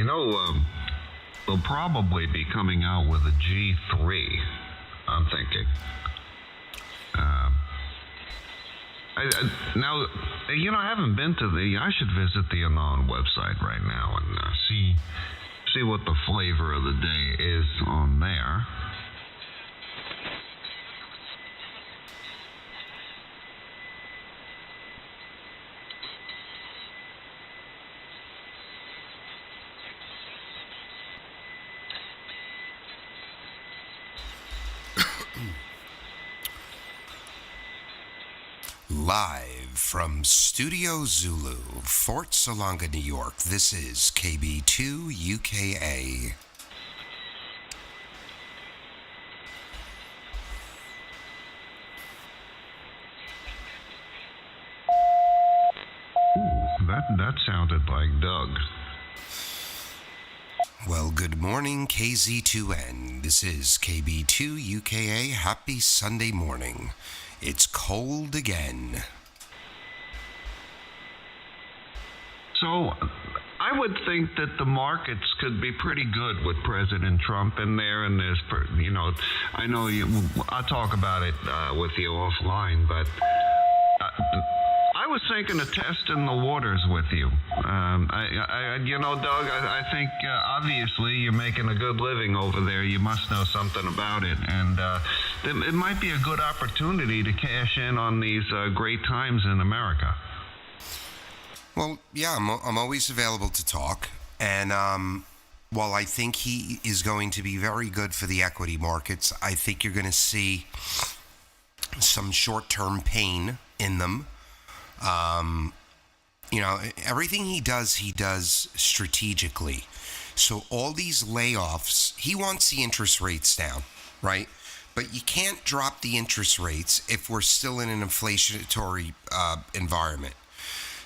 they'll probably be coming out with a G3, I'm thinking. I haven't been to I should visit the Anon website right now and see what the flavor of the day is on there. Live from Studio Zulu, Fort Salonga, New York, this is KB2 UKA. Ooh, that sounded like Doug. Well, good morning, KZ2N. This is KB2 UKA. Happy Sunday morning. It's cold again. So, I would think that the markets could be pretty good with President Trump in there, and I know I'll talk about it with you offline, but I was thinking of testing the waters with you. Doug, I think obviously you're making a good living over there. You must know something about it, and it might be a good opportunity to cash in on these great times in America. Well, yeah, I'm always available to talk, and while I think he is going to be very good for the equity markets, I think you're going to see some short-term pain in them. Everything he does strategically. So all these layoffs, he wants the interest rates down, right? But you can't drop the interest rates if we're still in an inflationary environment.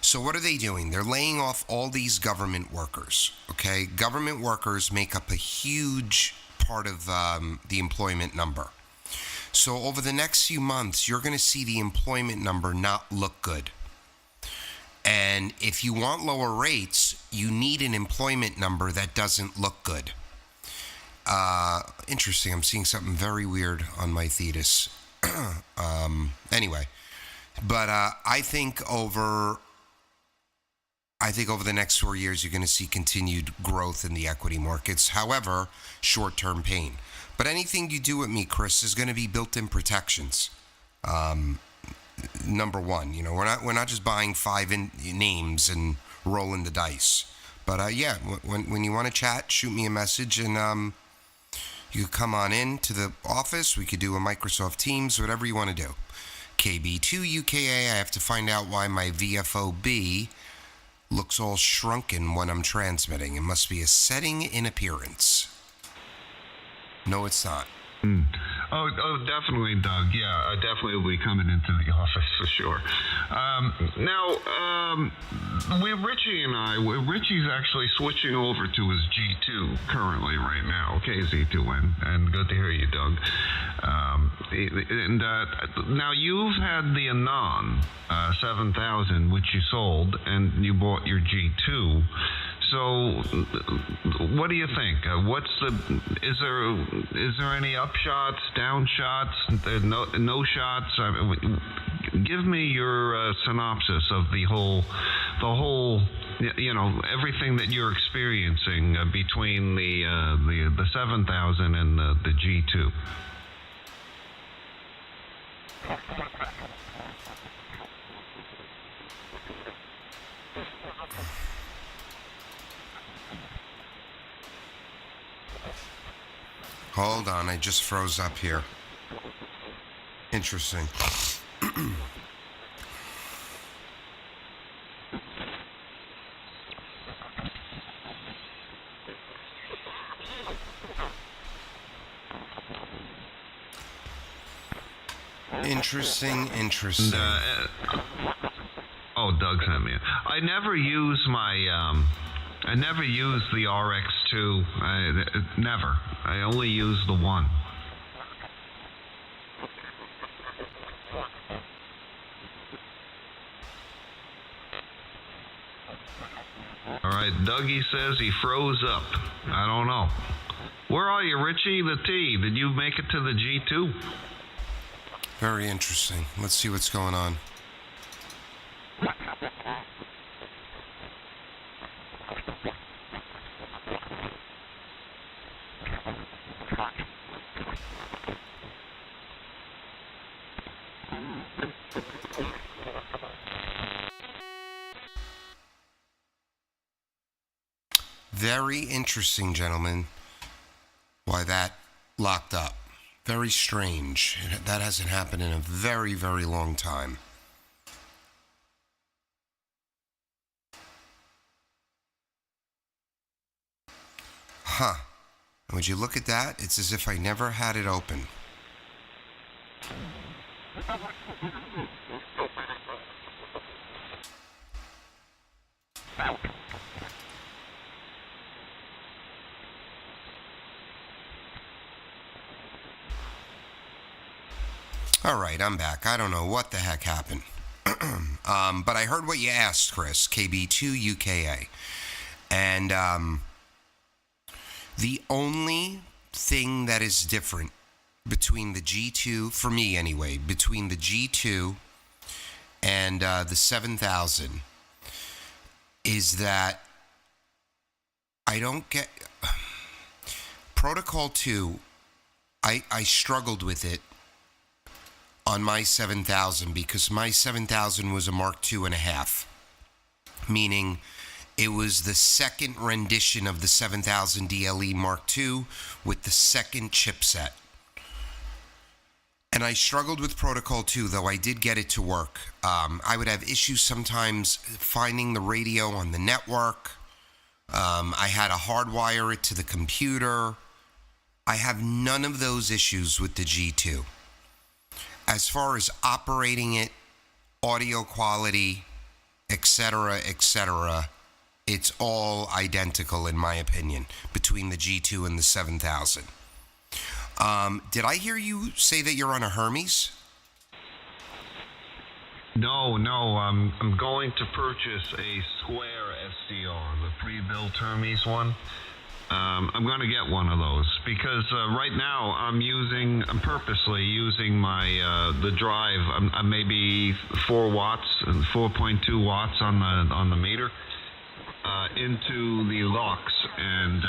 So what are they doing? They're laying off all these government workers, okay? Government workers make up a huge part of the employment number. So over the next few months, you're going to see the employment number not look good. And if you want lower rates, you need an employment number that doesn't look good. Interesting. I'm seeing something very weird on my Thetis. Anyway, but I think over the next 4 years, you're going to see continued growth in the equity markets. However, short-term pain. But anything you do with me, Chris, is going to be built-in protections. Number one, we're not just buying five names and rolling the dice. But when you want to chat, shoot me a message, and you could come on in to the office. We could do a Microsoft Teams, whatever you want to do. KB2 UKA. I have to find out why my VFOB looks all shrunken when I'm transmitting. It must be a setting in appearance. No, it's not. Oh, definitely, Doug. Yeah, definitely will be coming into the office for sure. Richie's actually switching over to his G2 currently right now. Okay, Z2N, and good to hear you, Doug. Now you've had the Anon 7000, which you sold, and you bought your G2. So, what do you think? Is there any upshots, downshots, no shots? Give me your synopsis of the whole, everything that you're experiencing between the 7000 and the G2. Hold on, I just froze up here. Interesting. Interesting. Doug sent me. I never use the RX2. Never. I only use the one. All right, Dougie says he froze up. I don't know. Where are you, Richie? The T. Did you make it to the G2? Very interesting. Let's see what's going on. Very interesting, gentlemen, why that locked up. Very strange. That hasn't happened in a very, very long time. Huh. Would you look at that? It's as if I never had it open. All right, I'm back. I don't know what the heck happened. But I heard what you asked, Chris, KB2UKA. And the only thing that is different between the G2, for me anyway, between the G2 and the 7000 is that I don't get... Protocol 2, I struggled with it on my 7000 because my 7000 was a Mark II.5, meaning it was the second rendition of the 7000 DLE Mark II with the second chipset. And I struggled with Protocol 2, though I did get it to work. I would have issues sometimes finding the radio on the network. I had to hardwire it to the computer. I have none of those issues with the G2. As far as operating it, audio quality, etc., it's all identical in my opinion between the G2 and the 7000. Did I hear you say that you're on a Hermes? No, I'm going to purchase a Square SDR, the pre-built Hermes one. I'm going to get one of those because right now I'm purposely using my the drive. I'm maybe 4 watts, 4.2 watts on the meter into the locks, and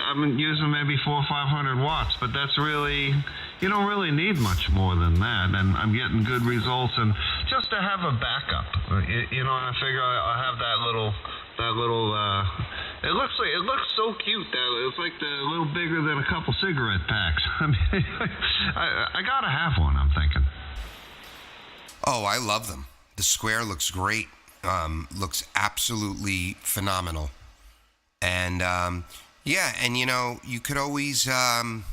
I'm using maybe 400 or 500 watts. But that's really, you don't really need much more than that, and I'm getting good results. And just to have a backup, you know, I figure I'll have that little. It looks so cute that it's like a little bigger than a couple cigarette packs. I mean, I gotta have one, I'm thinking. Oh, I love them. The Square looks great. Looks absolutely phenomenal. And yeah, and you know, you could always adjust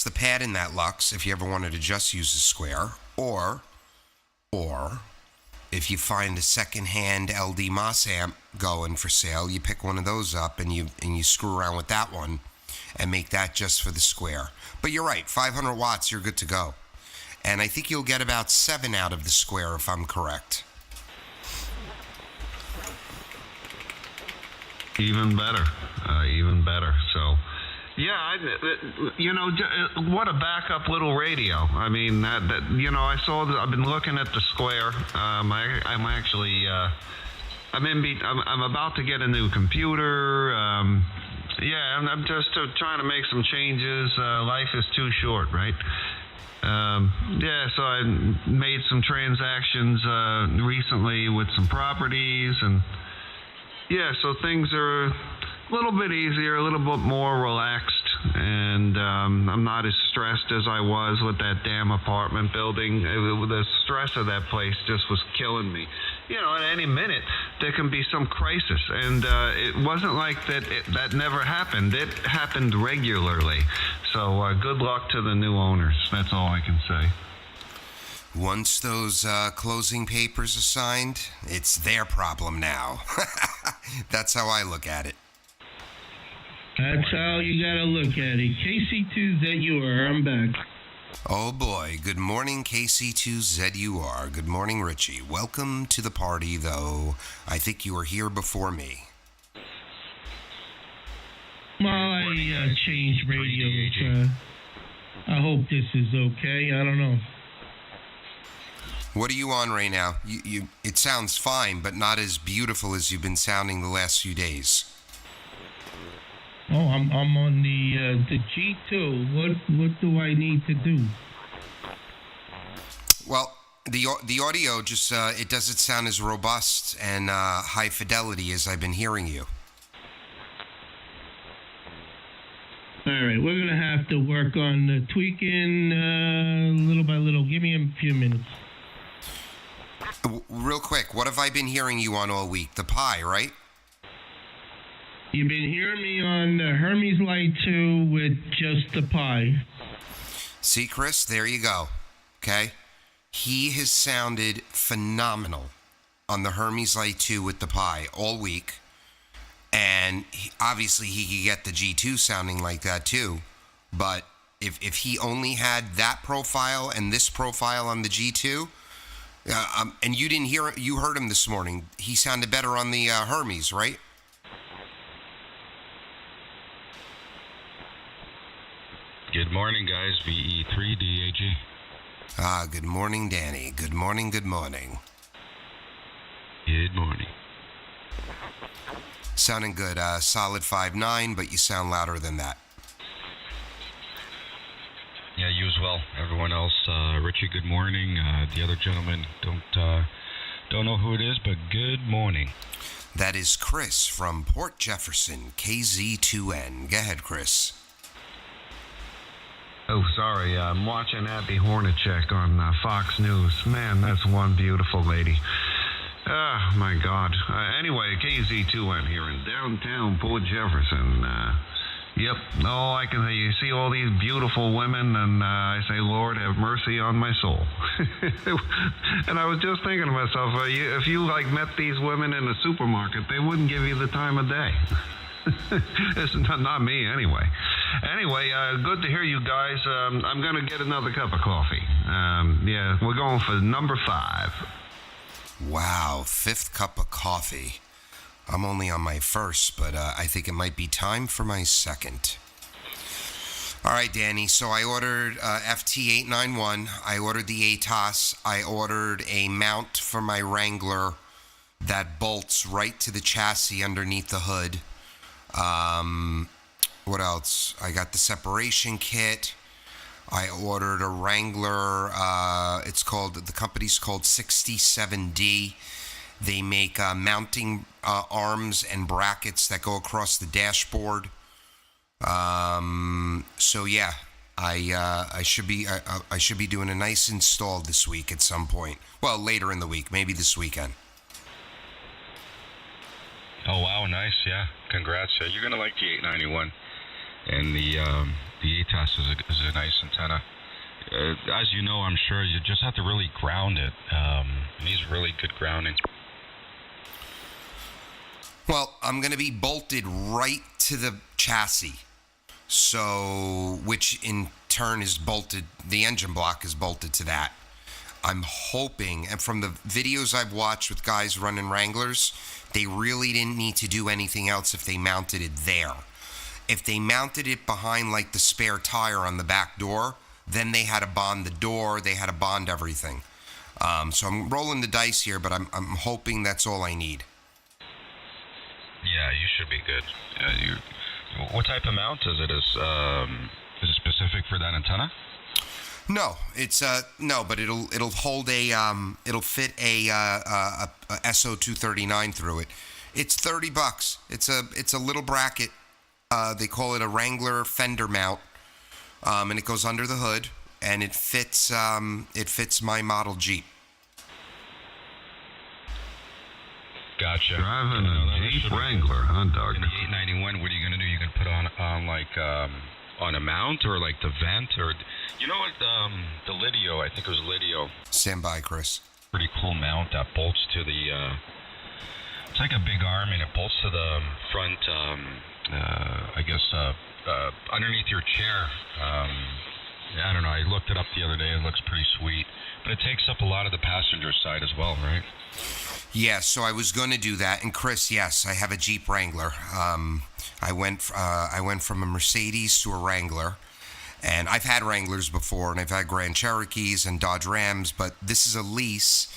the pad in that Lux if you ever wanted to just use the Square, or if you find a secondhand LD Moss amp going for sale, you pick one of those up and you screw around with that one and make that just for the Square. But you're right, 500 watts, you're good to go. And I think you'll get about 7 out of the Square if I'm correct. Even better. So, yeah, what a backup little radio. I mean, that you know, I've been looking at the Square. I'm about to get a new computer. I'm just trying to make some changes. Life is too short, right? So I made some transactions recently with some properties, and so things are a little bit easier, a little bit more relaxed, and I'm not as stressed as I was with that damn apartment building. The stress of that place just was killing me. You know, at any minute there can be some crisis, and it wasn't like that never happened. It happened regularly. So good luck to the new owners. That's all I can say. Once those closing papers are signed, it's their problem now. That's how I look at it. That's how you gotta look at it. KC2 that you are. I'm back. Oh boy, good morning KC2ZUR. Good morning, Richie. Welcome to the party, though I think you were here before me. Well, I changed radios. I hope this is okay. I don't know. What are you on right now? It sounds fine, but not as beautiful as you've been sounding the last few days. Oh, I'm on the G2. What do I need to do? Well, the audio just it doesn't sound as robust and high fidelity as I've been hearing you. All right, we're gonna have to work on tweaking little by little. Give me a few minutes. Real quick, what have I been hearing you on all week? The pie, right? You've been hearing me on the Hermes Light 2 with just the pie. See, Chris, there you go. Okay? He has sounded phenomenal on the Hermes Light 2 with the pie all week. And obviously he could get the G2 sounding like that too. But if he only had that profile and this profile on the G2, and you didn't hear, you heard him this morning, he sounded better on the Hermes, right? Good morning, guys. VE3DAG. Good morning, Danny. Good morning, good morning. Good morning. Sounding good. Solid 5'9", but you sound louder than that. Yeah, you as well. Everyone else. Richie, good morning. The other gentleman, don't know who it is, but good morning. That is Chris from Port Jefferson, KZ2N. Go ahead, Chris. Oh, sorry. I'm watching Abby Hornacek on Fox News. Man, that's one beautiful lady. Ah, my God. Anyway, KZ2N here in downtown Port Jefferson. Yep. Oh, I can. You see all these beautiful women, and I say, Lord, have mercy on my soul. And I was just thinking to myself, if you met these women in a supermarket, they wouldn't give you the time of day. It's not me, anyway. Anyway, good to hear you guys. I'm going to get another cup of coffee. Yeah, we're going for number 5. Wow, 5th cup of coffee. I'm only on my 1st, but I think it might be time for my 2nd. All right, Danny, so I ordered FT891. I ordered the ATOS. I ordered a mount for my Wrangler that bolts right to the chassis underneath the hood. What else? I got the separation kit. I ordered a Wrangler. The company's called 67D. They make mounting arms and brackets that go across the dashboard. So yeah, I should be doing a nice install this week at some point. Well, later in the week, maybe this weekend. Oh, wow, nice, yeah. Congrats. You're going to like the 891. And the ATOS is a nice antenna. As you know, I'm sure, you just have to really ground it. It needs really good grounding. Well, I'm going to be bolted right to the chassis. So, which in turn is bolted, the engine block is bolted to that. I'm hoping, and from the videos I've watched with guys running Wranglers, they really didn't need to do anything else if they mounted it there. If they mounted it behind like the spare tire on the back door, then they had to bond the door, they had to bond everything. So I'm rolling the dice here, but I'm hoping that's all I need. Yeah, you should be good. What type of mount is it? Is it specific for that antenna? No, it's no, but it'll hold it'll fit a SO239 through it. It's $30. It's a little bracket. They call it a Wrangler fender mount, and it goes under the hood, and it fits my model Jeep. Gotcha. Driving a Jeep Wrangler, huh, Doug? In the 891, what are you going to do? You going to put on on a mount or like the vent, or you know what, the Lidio, I think it was Lidio. Stand by, Chris. Pretty cool mount that bolts to the it's like a big arm, and it bolts to the front, I guess underneath your chair. I don't know. I looked it up the other day. It looks pretty sweet, but it takes up a lot of the passenger side as well, right? Yeah, so I was going to do that. And Chris, yes, I have a Jeep Wrangler. I went from a Mercedes to a Wrangler, and I've had Wranglers before, and I've had Grand Cherokees and Dodge Rams, but this is a lease,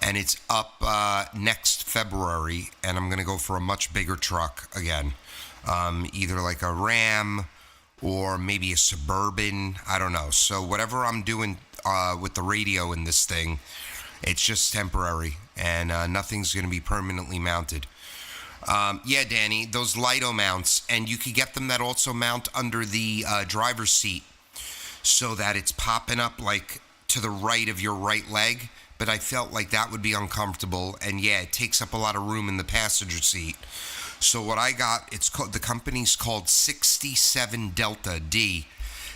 and it's up next February, and I'm going to go for a much bigger truck again, either like a Ram or maybe a Suburban. I don't know. So whatever I'm doing with the radio in this thing, it's just temporary, and nothing's going to be permanently mounted. Yeah, Danny, those Lido mounts, and you could get them that also mount under the driver's seat so that it's popping up like to the right of your right leg, but I felt like that would be uncomfortable, and yeah, it takes up a lot of room in the passenger seat. So what I got, the company's called 67 Delta D.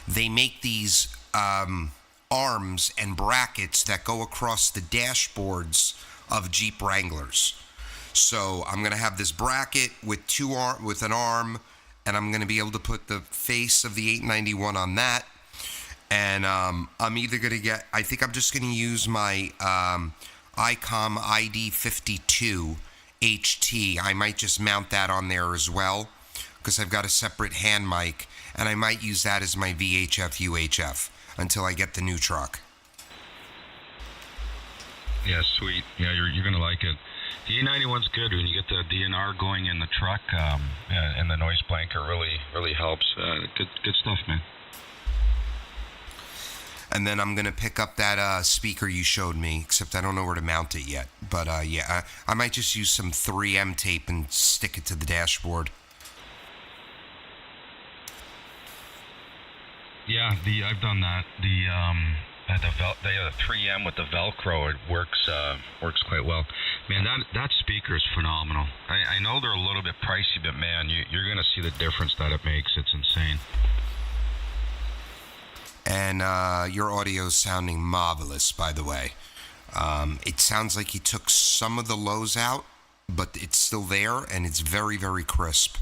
They make these arms and brackets that go across the dashboards of Jeep Wranglers. So I'm going to have this bracket with with an arm, and I'm going to be able to put the face of the 891 on that. And I'm either going to I think I'm just going to use my ICOM ID52 HT. I might just mount that on there as well, because I've got a separate hand mic, and I might use that as my VHF UHF until I get the new truck. Yeah, sweet. Yeah, you're gonna like it. The A91's good when you get the DNR going in the truck, and the noise blanket really helps. Good stuff, man. And then I'm gonna pick up that speaker you showed me, except I don't know where to mount it yet. But yeah, I might just use some 3M tape and stick it to the dashboard. Yeah, I've done that. The 3M with the Velcro, it works quite well. Man, that speaker is phenomenal. I know they're a little bit pricey, but man, you're gonna see the difference that it makes. It's insane. And your audio is sounding marvelous, by the way. It sounds like you took some of the lows out, but it's still there, and it's very, very crisp.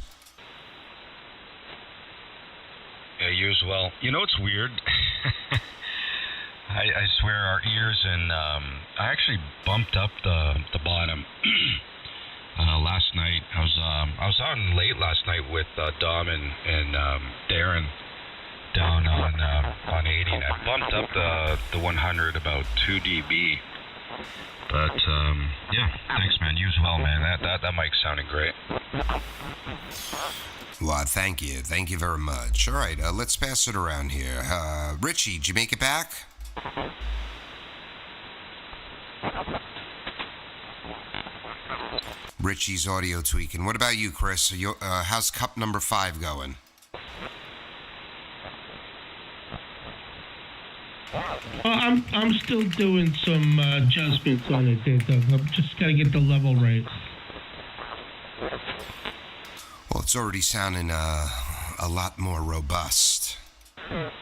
Yeah, you as well. You know what's weird? I swear our ears, and I actually bumped up the bottom last night. I was on late last night with Dom and Darren down on 80, and I bumped up the 100 about 2 dB. But yeah, thanks, man. You as well, man. That mic's sounding great. Well, thank you very much. All right, let's pass it around here. Richie, did you make it back? Richie's audio tweaking. What about you, Chris? How's cup number 5 going? Well, I'm still doing some adjustments on it there, Doug. I'm just got to get the level right. Well, it's already sounding a lot more robust. What's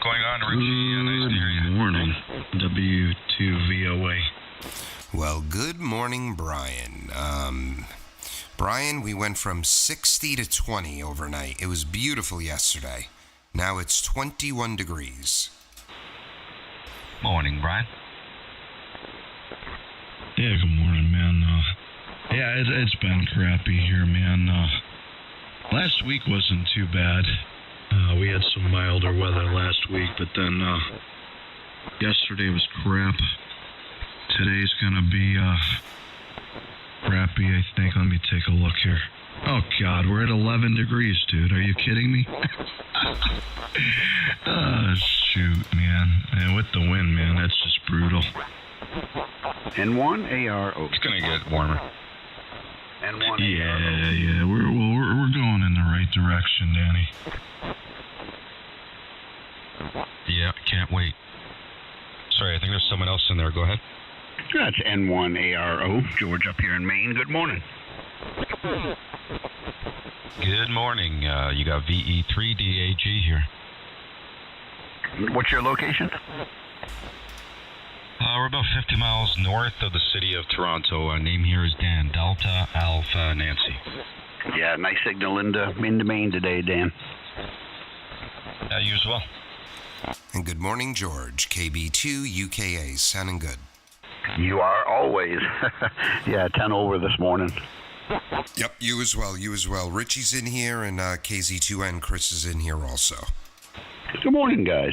going on, Richie? Nice to hear you. Good morning, W2VOA. Well, good morning, Brian. Brian, we went from 60 to 20 overnight. It was beautiful yesterday. Now it's 21 degrees. Morning, Brian. Yeah, good morning, man. Yeah, it's been crappy here, man. Last week wasn't too bad. We had some milder weather last week, but then yesterday was crap. Today's gonna be crappy, I think. Let me take a look here. Oh, God, we're at 11 degrees, dude. Are you kidding me? Oh, shoot, man. And with the wind, man, that's just brutal. N1ARO. It's gonna get warmer. N1ARO. Yeah. We're going in the right direction, Danny. Yeah, can't wait. Sorry, I think there's someone else in there. Go ahead. That's N1ARO. George up here in Maine. Good morning. Good morning. You got VE3DAG here. What's your location? We're about 50 miles north of the city of Toronto. Name here is Dan. Delta Alpha Nancy. Yeah, nice signal into Maine today, Dan. You as well. And good morning, George. KB2 UKA, sounding good. You are always. Yeah, 10 over this morning. Yep, you as well. Richie's in here, and KZ2N Chris is in here also. Good morning, guys.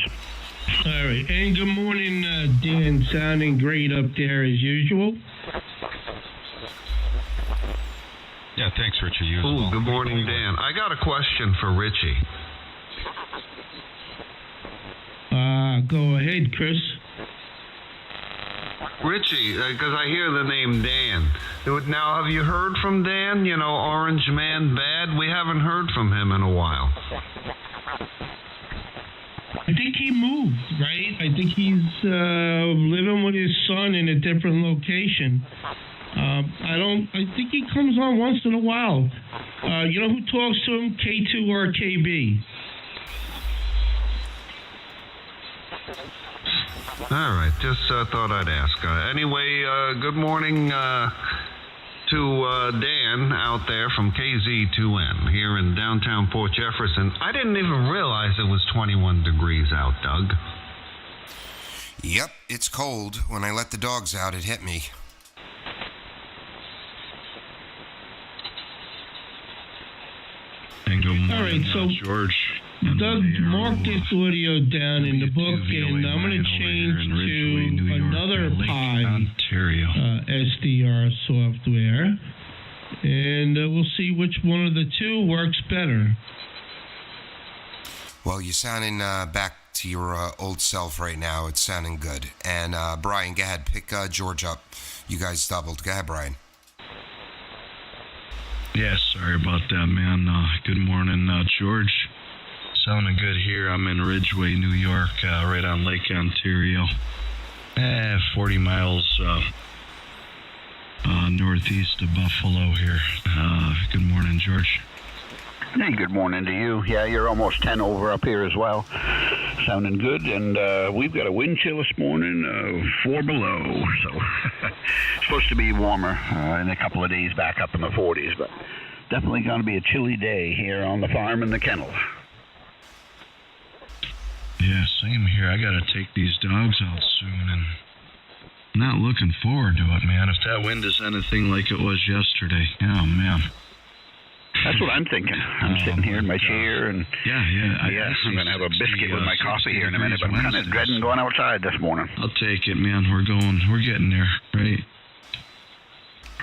All right, and good morning, Dan. Sounding great up there as usual. Yeah, thanks, Richie. You as Ooh, well. good morning, Dan. I got a question for Richie. Go ahead, Chris. Richie, because I hear the name Dan. Now, have you heard from Dan? You know, Orange Man Bad? We haven't heard from him in a while. I think he moved, right? I think he's living with his son in a different location. I think he comes on once in a while. You know who talks to him? K2 or KB? All right, just thought I'd ask. Anyway, good morning to Dan out there from KZ2N here in downtown Port Jefferson. I didn't even realize it was 21 degrees out, Doug. Yep, it's cold. When I let the dogs out, it hit me. And good morning, All right, so George. Doug, mark this audio down in the book, and I'm going to change to another Pi Ontario. SDR software, and we'll see which one of the two works better. Well, you're sounding back to your old self right now. It's sounding good. And Brian, go ahead. Pick George up. You guys doubled. Go ahead, Brian. Yeah, sorry about that, man. Good morning, George. Sounding good here. I'm in Ridgeway, New York, right on Lake Ontario. 40 miles northeast of Buffalo here. Good morning, George. Hey, good morning to you. Yeah, you're almost 10 over up here as well. Sounding good, and we've got a wind chill this morning, 4 below, so it's supposed to be warmer in a couple of days back up in the 40s, but definitely going to be a chilly day here on the farm and the kennel. Yeah, same here. I gotta take these dogs out soon, and I'm not looking forward to it, man. If that wind is anything like it was yesterday, oh, man. That's what I'm thinking. I'm sitting here in my chair, and I'm going to have a biscuit with my coffee here in a minute, but I'm kind of dreading going outside this morning. I'll take it, man. We're getting there, right?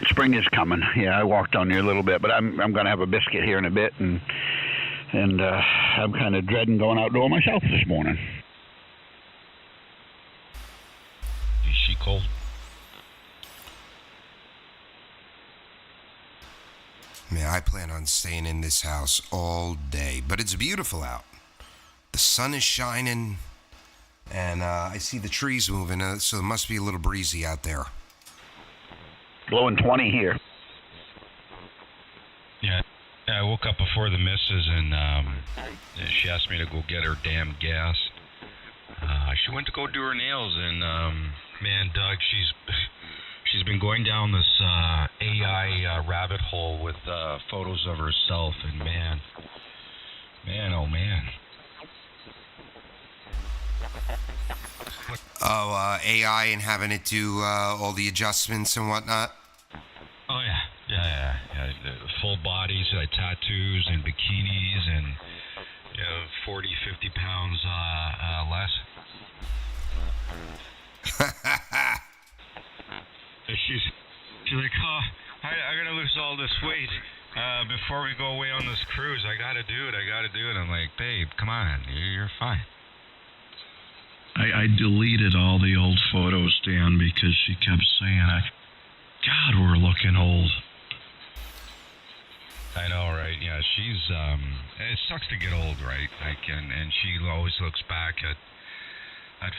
Spring is coming. Yeah, I walked on here a little bit, but I'm going to have a biscuit here in a bit, and I'm kind of dreading going outdoor myself this morning. Is she cold? Man, I plan on staying in this house all day, but it's beautiful out. The sun is shining, and I see the trees moving, so it must be a little breezy out there. Blowing 20 here. Yeah, I woke up before the missus, and she asked me to go get her damn gas. She went to go do her nails, and man, Doug, she's been going down this AI rabbit hole with photos of herself, and man, oh man. Oh, AI and having it do all the adjustments and whatnot? Oh, yeah. The full bodies, tattoos and bikinis, and 40, 50 pounds less. She's like, oh, I gotta lose all this weight before we go away on this cruise. I gotta do it. I'm like, babe, come on, you're fine. I deleted all the old photos, Dan, because she kept saying, God, we're looking old. I know, right? Yeah, she's, it sucks to get old, right? And she always looks back at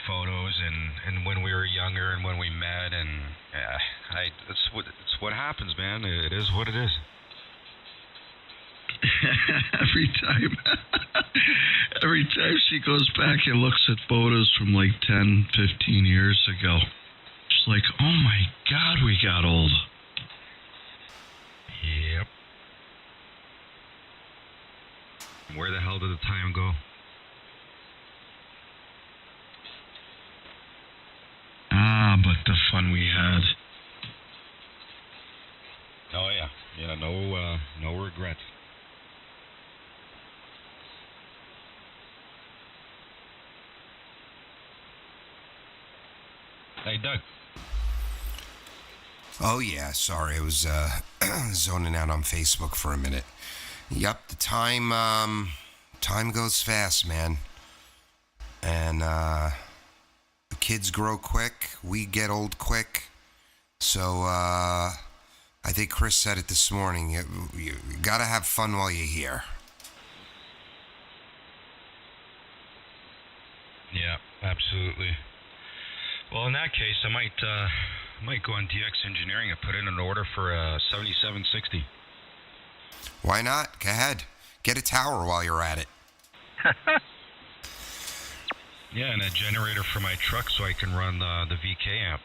photos and when we were younger and when we met, and it's what happens, man. It is what it is. Every time she goes back and looks at photos from like 10, 15 years ago, she's like, oh my God, we got old. Yep. Where the hell did the time go? fun we had. Oh yeah, yeah. No regrets. Hey, Doug. Oh yeah, sorry, I was zoning out on Facebook for a minute. Yep, the time goes fast, man. And the kids grow quick, we get old quick. So I think Chris said it this morning. You gotta have fun while you're here. Yeah, absolutely. Well, in that case, I might go on DX Engineering and put in an order for a 7760. Why not? Go ahead. Get a tower while you're at it. Yeah, and a generator for my truck so I can run the VK amp.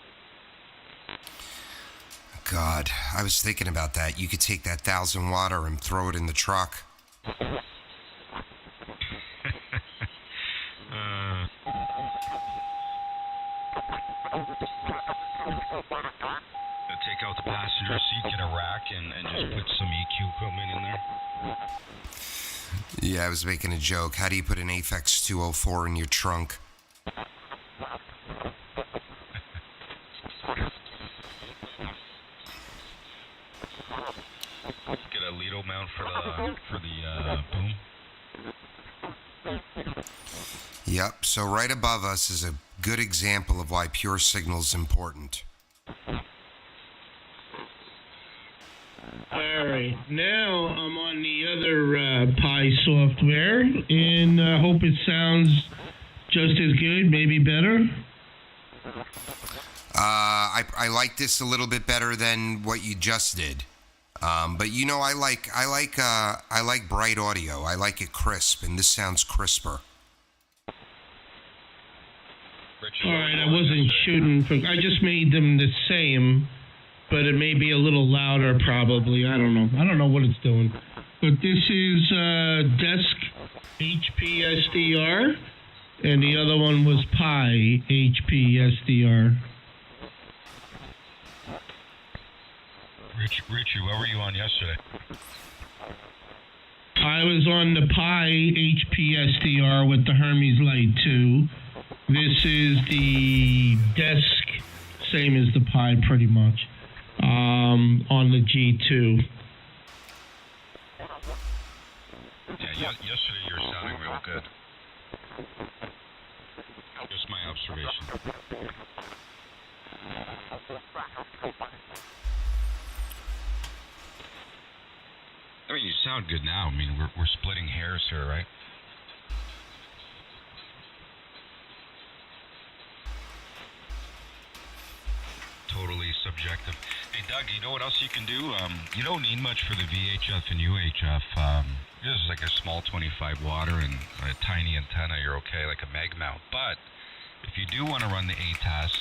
God, I was thinking about that. You could take that 1,000-watter and throw it in the truck. Take out the passenger seat, get a rack, and just put some EQ equipment in there. Yeah, I was making a joke. How do you put an Aphex 204 in your trunk? Get a Lido mount for the boom. Yep, so right above us is a good example of why pure signal's important. Alright, now I'm on the other Pi software, and I hope it sounds just as good, maybe better. I like this a little bit better than what you just did. But you know, I like bright audio. I like it crisp, and this sounds crisper. Alright, I wasn't shooting for... I just made them the same, but it may be a little louder probably. I don't know. I don't know what it's doing. But this is Desk HP SDR, and the other one was Pi HP SDR. Richie, what were you on yesterday? I was on the Pi HP SDR with the Hermes Light 2. This is the Desk, same as the Pi pretty much, on the G2. Yeah, yesterday you were sounding real good. Just my observation. I mean, you sound good now. I mean, we're splitting hairs here, right? Totally subjective. Hey, Doug, you know what else you can do? You don't need much for the VHF and UHF. This is like a small 25 water and a tiny antenna. You're okay, like a mag mount. But if you do want to run the ATAS,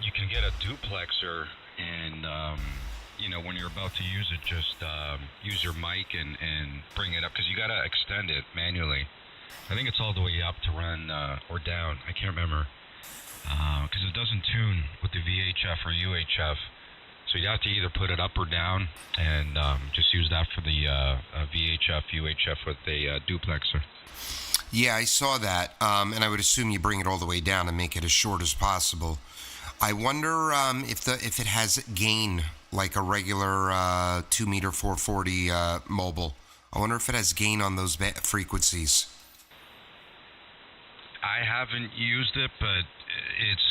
you can get a duplexer and, you know, when you're about to use it, just use your mic and bring it up because you got to extend it manually. I think it's all the way up to run or down. I can't remember. Because it doesn't tune with the VHF or UHF. So you have to either put it up or down and just use that for the VHF, UHF with the duplexer. Yeah, I saw that, and I would assume you bring it all the way down and make it as short as possible. I wonder if it has gain like a regular 2-meter 440 mobile. I wonder if it has gain on those frequencies. I haven't used it, but it's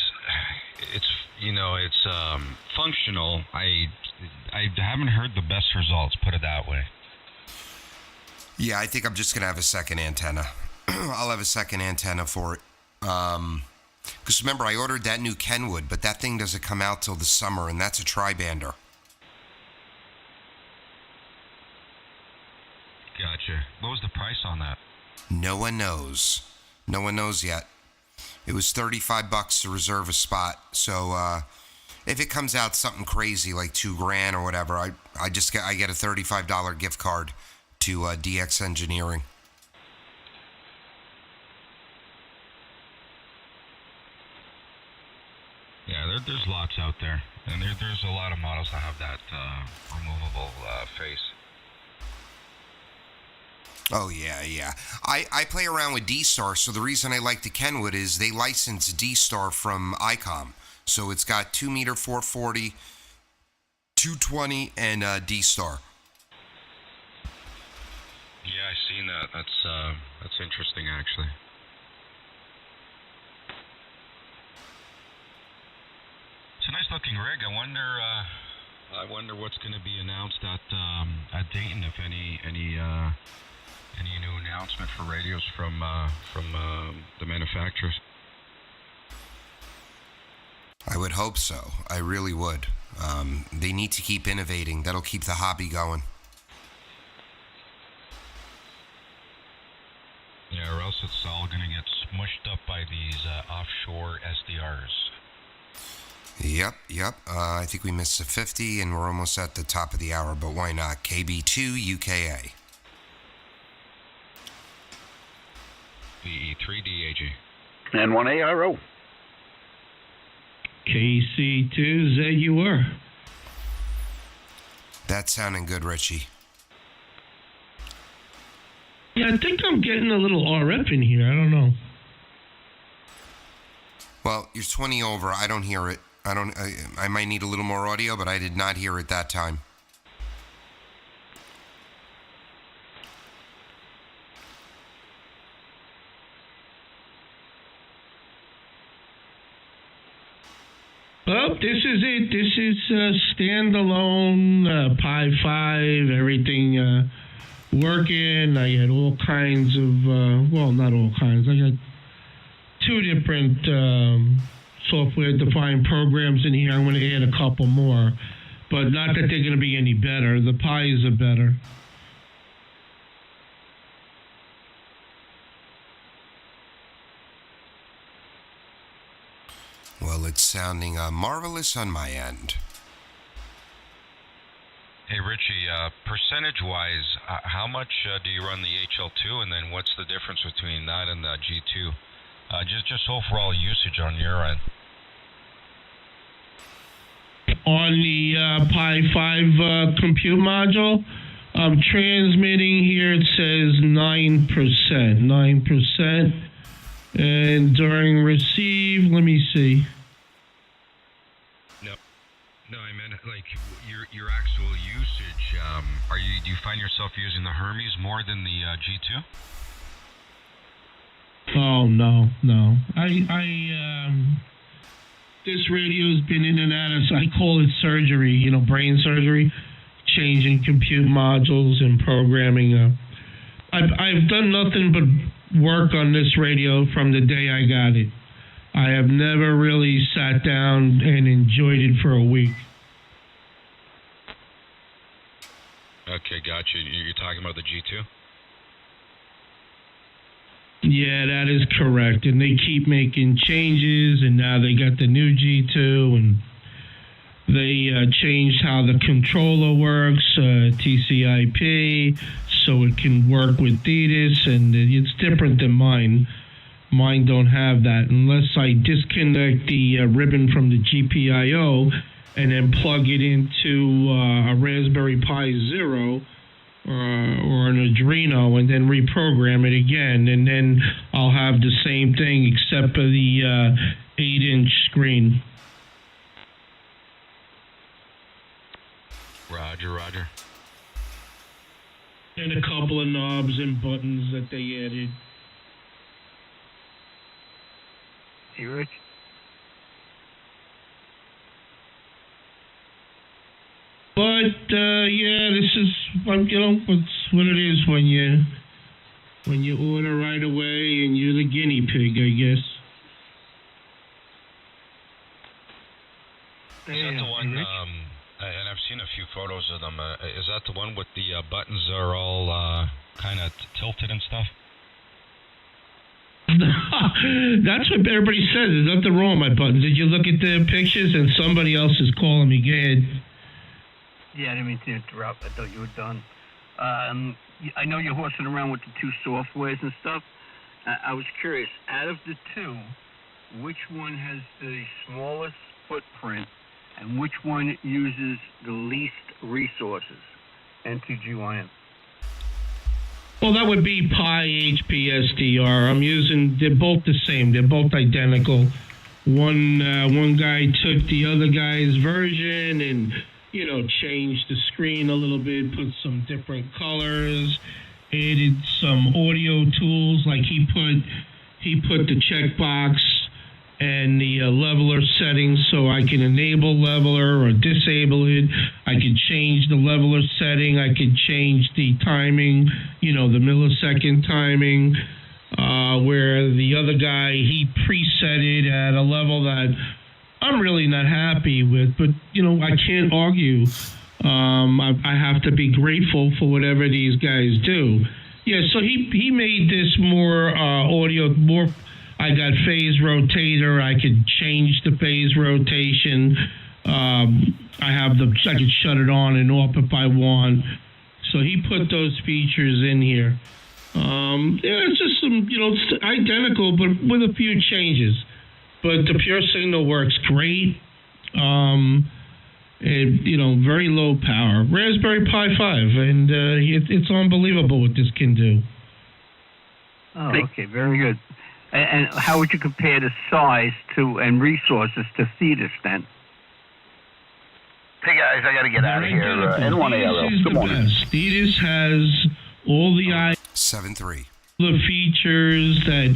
you know, it's functional. I haven't heard the best results, put it that way. Yeah, I think I'm just gonna have a second antenna. I'll have a second antenna for it. Because remember, I ordered that new Kenwood, but that thing doesn't come out till the summer, and that's a tri-bander. Gotcha. What was the price on that? No one knows. No one knows yet. It was $35 to reserve a spot. So if it comes out something crazy like $2,000 or whatever, I get a $35 gift card to DX Engineering. there's lots out there, and there's a lot of models that have that removable face. Oh, yeah. I play around with D-Star, so the reason I like the Kenwood is they license D-Star from ICOM. So it's got 2 meter 440, 220, and D-Star. Yeah, I've seen that. That's interesting, actually. It's a nice looking rig. I wonder what's going to be announced at Dayton, if any new announcement for radios from the manufacturers. I would hope so. I really would. They need to keep innovating. That'll keep the hobby going. Yeah, or else it's all going to get smushed up by these offshore SDRs. Yep. I think we missed the 50, and we're almost at the top of the hour, but why not? KB2 UKA. VE3DAG. And 1ARO. KC2ZUR. That's sounding good, Richie. Yeah, I think I'm getting a little RF in here. I don't know. Well, you're 20 over. I don't hear it. I might need a little more audio, but I did not hear it that time. Well, this is it. This is standalone Pi 5, everything working. I had all kinds of, well, not all kinds. I got 2 different software-defined programs in here. I'm going to add a couple more, but not that they're going to be any better. The Pis are better. Well, it's sounding marvelous on my end. Hey, Richie, percentage-wise, how much do you run the HL2, and then what's the difference between that and the G2? Just overall usage on your end. On the Pi 5 compute module, transmitting here, it says 9%. And during receive, let me see. No, I meant like your actual usage. Do you find yourself using the Hermes more than the G2? Oh no. This radio's been in and out of, I call it surgery, brain surgery, changing compute modules and programming. I've done nothing but work on this radio from the day I got it. I have never really sat down and enjoyed it for a week. Okay, gotcha. You're talking about the G2? Yeah, that is correct. And they keep making changes, and now they got the new G2, and they changed how the controller works, TCP, so it can work with DDoS, and it's different than mine. Mine don't have that unless I disconnect the ribbon from the GPIO and then plug it into a Raspberry Pi Zero or an Adreno and then reprogram it again, and then I'll have the same thing except for the 8-inch screen. Roger. And a couple of knobs and buttons that they added. Hey, Rich. But yeah, this is it's what it is when you order right away and you're the guinea pig, I guess. Is that the one? And I've seen a few photos of them. Is that the one with the buttons that are all kind of tilted and stuff? That's what everybody says. There's nothing wrong with my buttons. Did you look at the pictures? And somebody else is calling me. Go ahead. Yeah, I didn't mean to interrupt. I thought you were done. I know you're horsing around with the 2 softwares and stuff. I was curious, out of the 2, which one has the smallest footprint, and which one uses the least resources? NTGYN. Well, that would be Pi HPSDR. They're both the same. They're both identical. One guy took the other guy's version and, changed the screen a little bit, put some different colors, added some audio tools, like he put the checkbox and the leveler settings so I can enable leveler or disable it. I could change the leveler setting. I could change the timing, the millisecond timing, where the other guy, he preset it at a level that I'm really not happy with. But, I can't argue. I have to be grateful for whatever these guys do. Yeah, so he made this more audio, more. I got phase rotator. I could change the phase rotation. I could shut it on and off if I want. So he put those features in here. It's just some, it's identical, but with a few changes. But the pure signal works great. Very low power. Raspberry Pi 5, and it's unbelievable what this can do. Oh, okay, very good. And how would you compare the size and resources to Thetis then? Hey guys, I got to get out of here. N1ALO. Good morning. Thetis has all the 7-3. The features that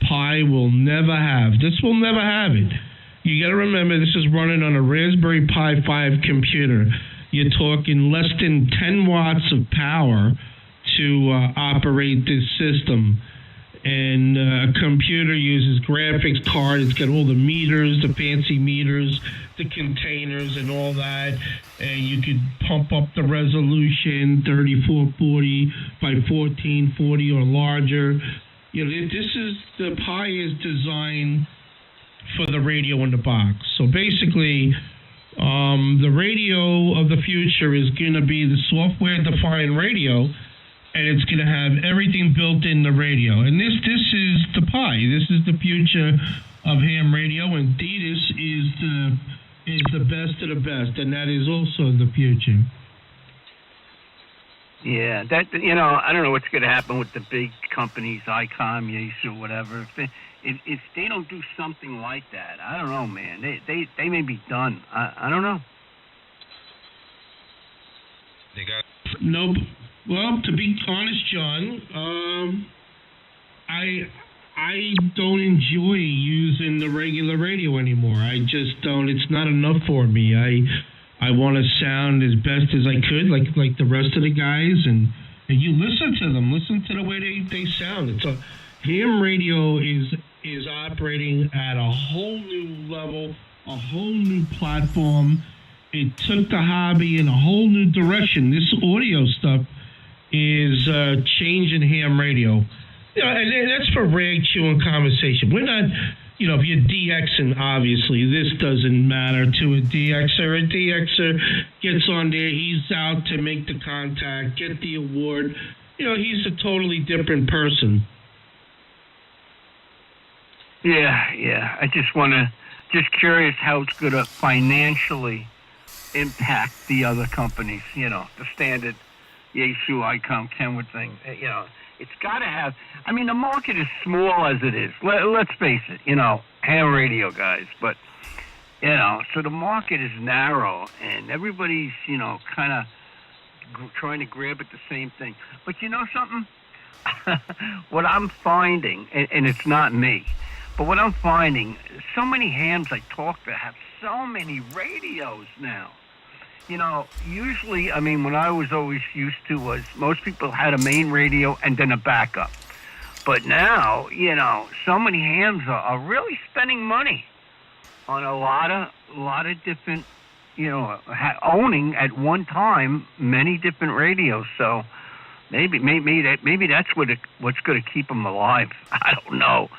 Pi will never have. This will never have it. You got to remember, this is running on a Raspberry Pi 5 computer. You're talking less than 10 watts of power to operate this system. And a computer uses graphics card. It's got all the meters, the fancy meters, the containers, and all that. And you could pump up the resolution, 3440 by 1440 or larger. The Pi is designed for the radio in the box. So basically, the radio of the future is going to be the software-defined radio. And it's going to have everything built in the radio. And this is the Pi. This is the future of ham radio, and Thetis is the best of the best, and that is also the future. Yeah, I don't know what's going to happen with the big companies, ICOM, Yaesu, whatever. If they don't do something like that, I don't know, man. They may be done. I don't know. They got nope. Well, to be honest, John, I don't enjoy using the regular radio anymore. I just don't. It's not enough for me. I want to sound as best as I could, like the rest of the guys, and you listen to them. Listen to the way they sound. Ham radio is operating at a whole new level, a whole new platform. It took the hobby in a whole new direction. This audio stuff is changing ham radio. And that's for rag chewing conversation. We're not, if you're DXing, obviously, this doesn't matter to a DXer. A DXer gets on there, he's out to make the contact, get the award. He's a totally different person. Yeah. I just curious how it's going to financially impact the other companies, the standard Yaesu, ICOM, Kenwood thing. It's got to have. I mean, the market is small as it is. Let's face it. Ham radio guys, but so the market is narrow, and everybody's kind of trying to grab at the same thing. But you know something? What I'm finding, and it's not me, but what I'm finding, so many hams I talk to have so many radios now. Usually, when I was always used to was most people had a main radio and then a backup. But now, so many hams are really spending money on a lot of different, owning at one time many different radios. So maybe that's what's going to keep them alive. I don't know,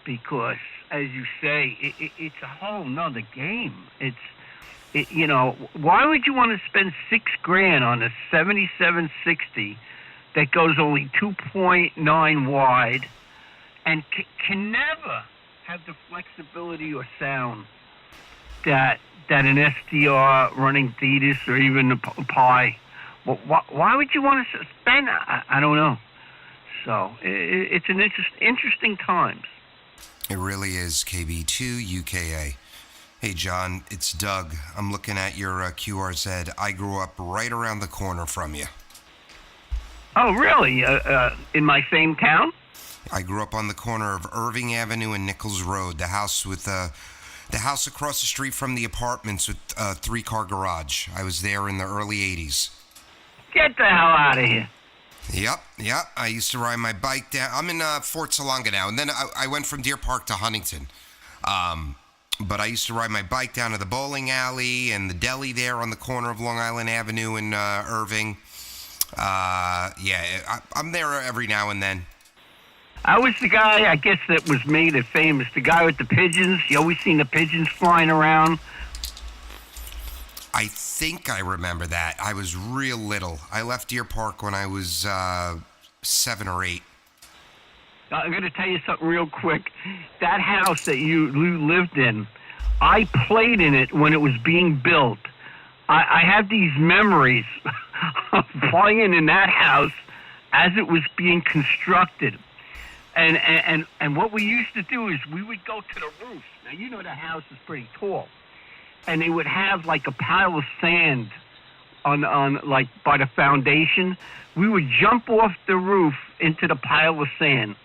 because as you say, it's a whole nother game. Why would you want to spend $6,000 on a 7760 that goes only 2.9 wide and can never have the flexibility or sound that that an SDR running Adidas or even a Pi, why would you want to spend? I don't know. So it's an interesting times. It really is. KB2 UKA. Hey, John, it's Doug. I'm looking at your QRZ. I grew up right around the corner from you. Oh, really? In my same town? I grew up on the corner of Irving Avenue and Nichols Road. The house across the street from the apartments with a 3-car garage. I was there in the early 80s. Get the hell out of here. Yep. I used to ride my bike down. I'm in Fort Salonga now, and then I went from Deer Park to Huntington. But I used to ride my bike down to the bowling alley and the deli there on the corner of Long Island Avenue in Irving. I'm there every now and then. I was the guy, I guess, that was made it famous. The guy with the pigeons. You always seen the pigeons flying around. I think I remember that. I was real little. I left Deer Park when I was 7 or 8. I'm going to tell you something real quick. That house that you lived in, I played in it when it was being built. I have these memories of playing in that house as it was being constructed. And what we used to do is we would go to the roof. Now, you know the house is pretty tall. And they would have like a pile of sand on like by the foundation. We would jump off the roof into the pile of sand.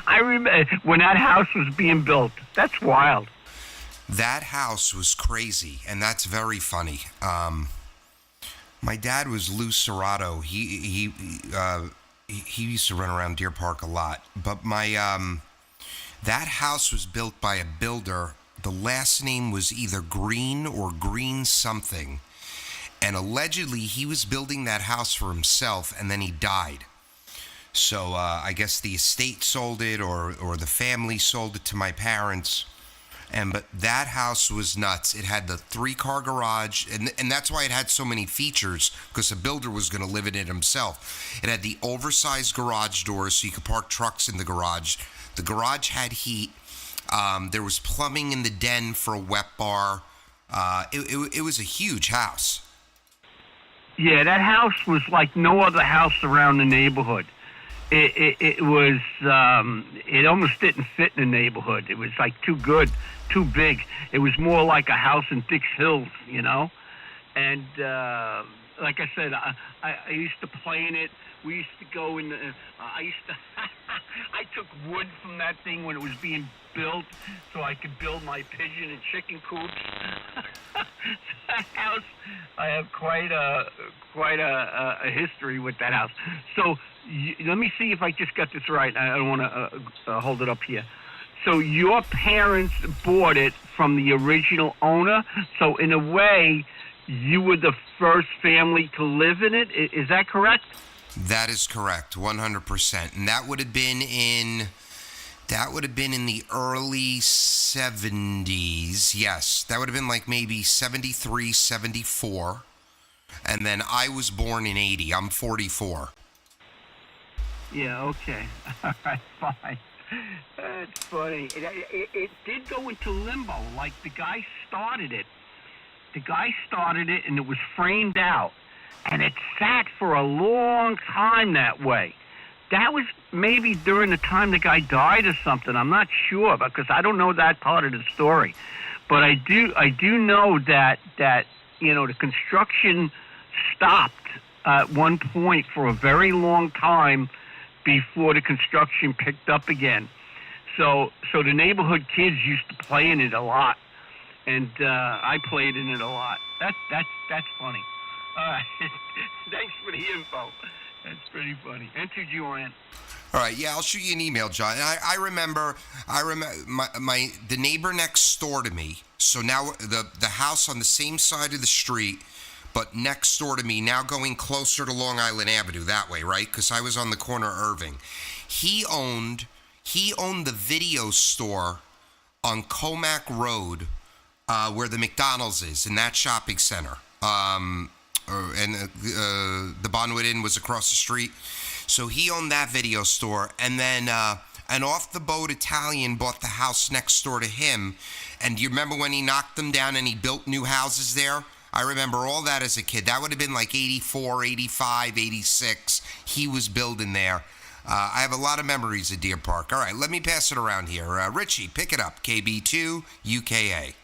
I remember when that house was being built. That's wild. That house was crazy, and that's very funny. My dad was Lou Serrato. He used to run around Deer Park a lot. But that house was built by a builder. The last name was either Green or Green something. And allegedly, he was building that house for himself, and then he died. So I guess the estate sold it, or the family sold it to my parents. But that house was nuts. It had the 3-car garage, and that's why it had so many features, because the builder was going to live in it himself. It had the oversized garage doors, so you could park trucks in the garage. The garage had heat. There was plumbing in the den for a wet bar. It was a huge house. Yeah, that house was like no other house around the neighborhood. It was, it almost didn't fit in the neighborhood. It was like too good, too big. It was more like a house in Dix Hills, you know? And like I said, I used to play in it. We used to go in, I took wood from that thing when it was being built so I could build my pigeon and chicken coops. That house, I have quite a history with that house. So let me see if I just got this right. I don't want to hold it up here. So your parents bought it from the original owner. So in a way, you were the first family to live in it. Is that correct? That is correct, 100%. And that would have been in the early 70s. Yes, that would have been like maybe 73, 74. And then I was born in 80. I'm 44. Yeah, okay. All right, fine. That's funny. It did go into limbo. Like the guy started it. And it was framed out. And it sat for a long time that way. That was maybe during the time the guy died or something. I'm not sure because I don't know that part of the story. But I do know that you know the construction stopped at one point for a very long time before the construction picked up again. So the neighborhood kids used to play in it a lot, and I played in it a lot. That's funny. All right. Thanks for the info. That's pretty funny. Entered you on. All right, yeah, I'll shoot you an email, John. I remember the neighbor next door to me. So now the house on the same side of the street, but next door to me, now going closer to Long Island Avenue that way, right? Because I was on the corner of Irving. He owned the video store on Comac Road, where the McDonald's is in that shopping center. The Bonwood Inn was across the street. So he owned that video store. And then an off-the-boat Italian bought the house next door to him. And do you remember when he knocked them down and he built new houses there? I remember all that as a kid. That would have been like 84, 85, 86. He was building there. I have a lot of memories of Deer Park. All right, let me pass it around here. Richie, pick it up. KB2, UKA.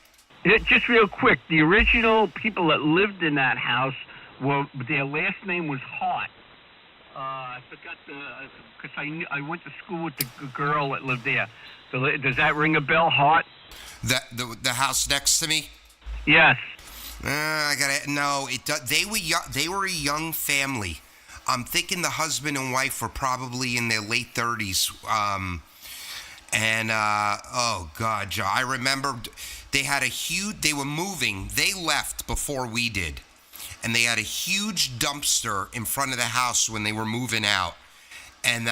Just real quick, the original people that lived in that house, their last name was Hart. I forgot because I went to school with the girl that lived there. So does that ring a bell, Hart? The house next to me? Yes. They were a young family. I'm thinking the husband and wife were probably in their late 30s. Oh God, Joe, I remember they were moving. They left before we did. And they had a huge dumpster in front of the house when they were moving out. And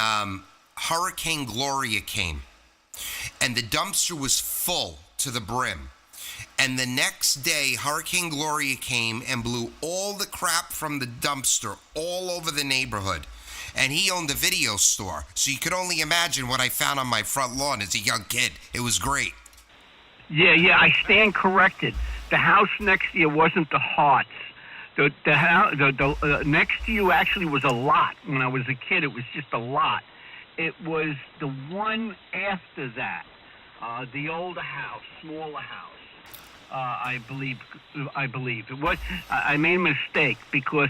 Hurricane Gloria came. And the dumpster was full to the brim. And the next day, Hurricane Gloria came and blew all the crap from the dumpster all over the neighborhood. And he owned a video store. So you could only imagine what I found on my front lawn as a young kid. It was great. Yeah, I stand corrected. The house next to you wasn't the Harts. The next to you actually was a lot. When I was a kid, it was just a lot. It was the one after that, the older house, smaller house. I believe it was. I made a mistake because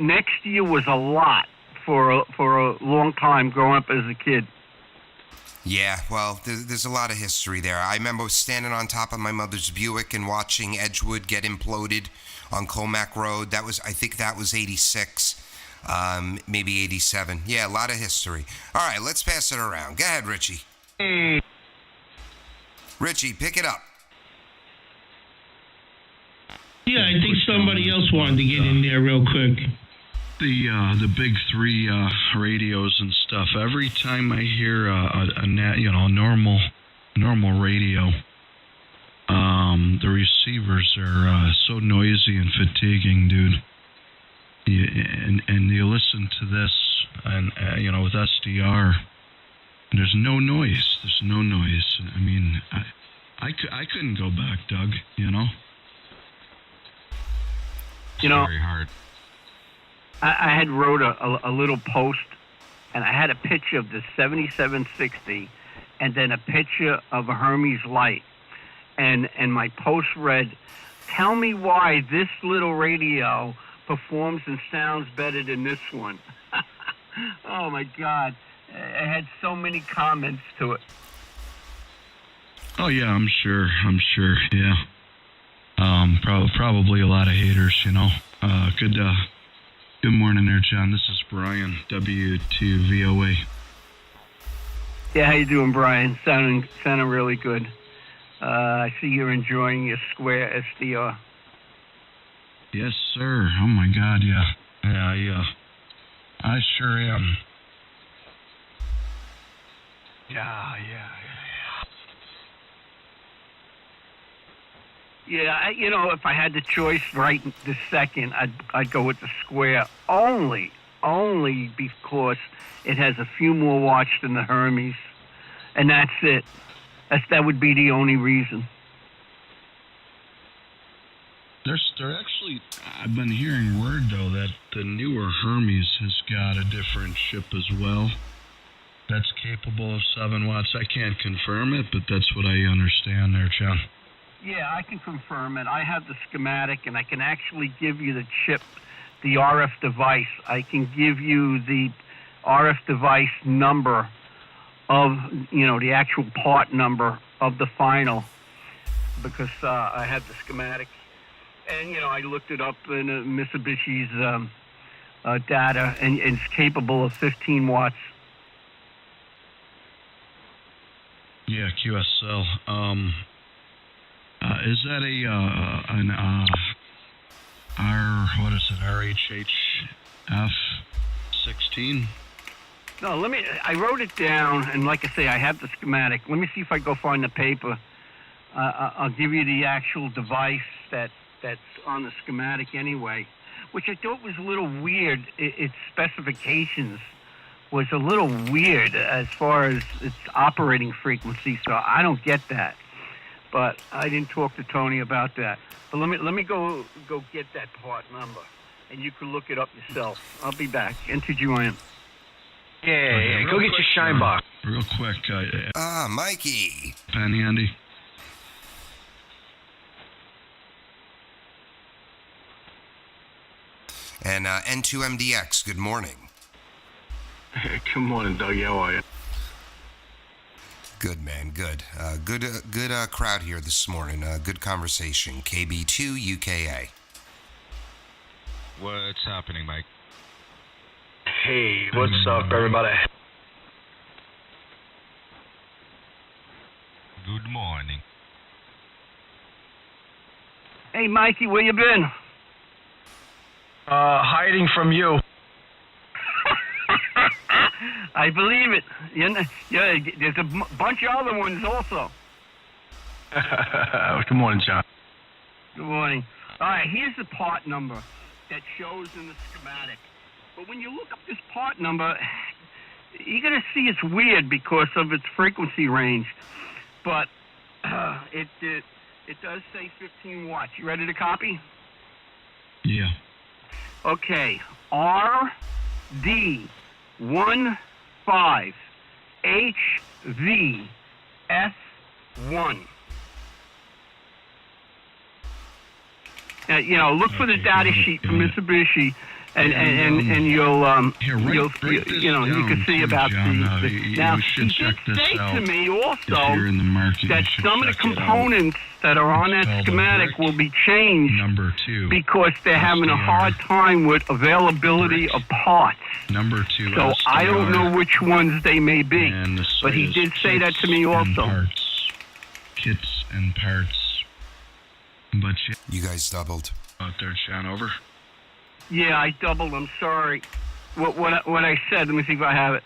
next to you was a lot for a long time growing up as a kid. Yeah, well, there's a lot of history there. I remember standing on top of my mother's Buick and watching Edgewood get imploded on Comac Road. I think that was 86, maybe 87. Yeah, a lot of history. All right, let's pass it around. Go ahead, Richie. Hey. Richie, pick it up. Yeah, I think somebody else wanted to get in there real quick. The big three radios and stuff. Every time I hear a normal radio, the receivers are so noisy and fatiguing, dude. And you listen to this, and with SDR, there's no noise. There's no noise. I mean, I couldn't go back, Doug. Very hard. I had wrote a little post, and I had a picture of the 7760 and then a picture of a Hermes light. And my post read, "Tell me why this little radio performs and sounds better than this one." Oh, my God. I had so many comments to it. Oh, yeah, I'm sure, yeah. Probably a lot of haters, Good morning there, John. This is Brian, W2VOA. Yeah, how you doing, Brian? Sounding really good. I see you're enjoying your Square SDR. Yes, sir. Oh my God, yeah. Yeah, I sure am. Yeah. Yeah, if I had the choice right this second, I'd go with the Square only because it has a few more watts than the Hermes, and that's it. That would be the only reason. They're actually, I've been hearing word though that the newer Hermes has got a different chip as well. That's capable of 7 watts. I can't confirm it, but that's what I understand there, John. Yeah, I can confirm it. I have the schematic, and I can actually give you the chip, the RF device. I can give you the RF device number of, the actual part number of the final, because I have the schematic. And, I looked it up in Mitsubishi's data, and it's capable of 15 watts. Yeah, QSL. Is that RHHF 16? No, I wrote it down, and like I say, I have the schematic. Let me see if I go find the paper. I'll give you the actual device that's on the schematic anyway, which I thought was a little weird. Its specifications was a little weird as far as its operating frequency, so I don't get that. But I didn't talk to Tony about that. But let me go get that part number, and you can look it up yourself. I'll be back. Enter GYM. Yeah, go get your shine box. Real quick, Mikey. pen handy. And N2MDX, good morning. Good morning, Doug. How are you? Good, man, good. Good crowd here this morning. Good conversation. KB2 UKA. What's happening, Mike? Hey, what's up, everybody? Good morning. Hey, Mikey, where you been? Hiding from you. I believe it. Yeah, there's a bunch of other ones also. Good morning, John. Good morning. All right, here's the part number that shows in the schematic. But when you look up this part number, you're going to see it's weird because of its frequency range. But it does say 15 watts. You ready to copy? Yeah. Okay. RD15HVS1. Now, look for the data sheet from Mitsubishi, and you'll you can see about John, the now you should he check did this say out. to me also If you're in the market, that you should some of the check it out. components that are on It's that called a schematic brick will be changed Number 2. because they're having a SDR. hard time with availability Brick. of parts. Number 2. So I don't know which ones they may be. And the But he site did is say that to me kits and also. Parts. Kits and parts. But You guys doubled. out there, John, over. Yeah, I doubled. I'm sorry. What I said. Let me see if I have it.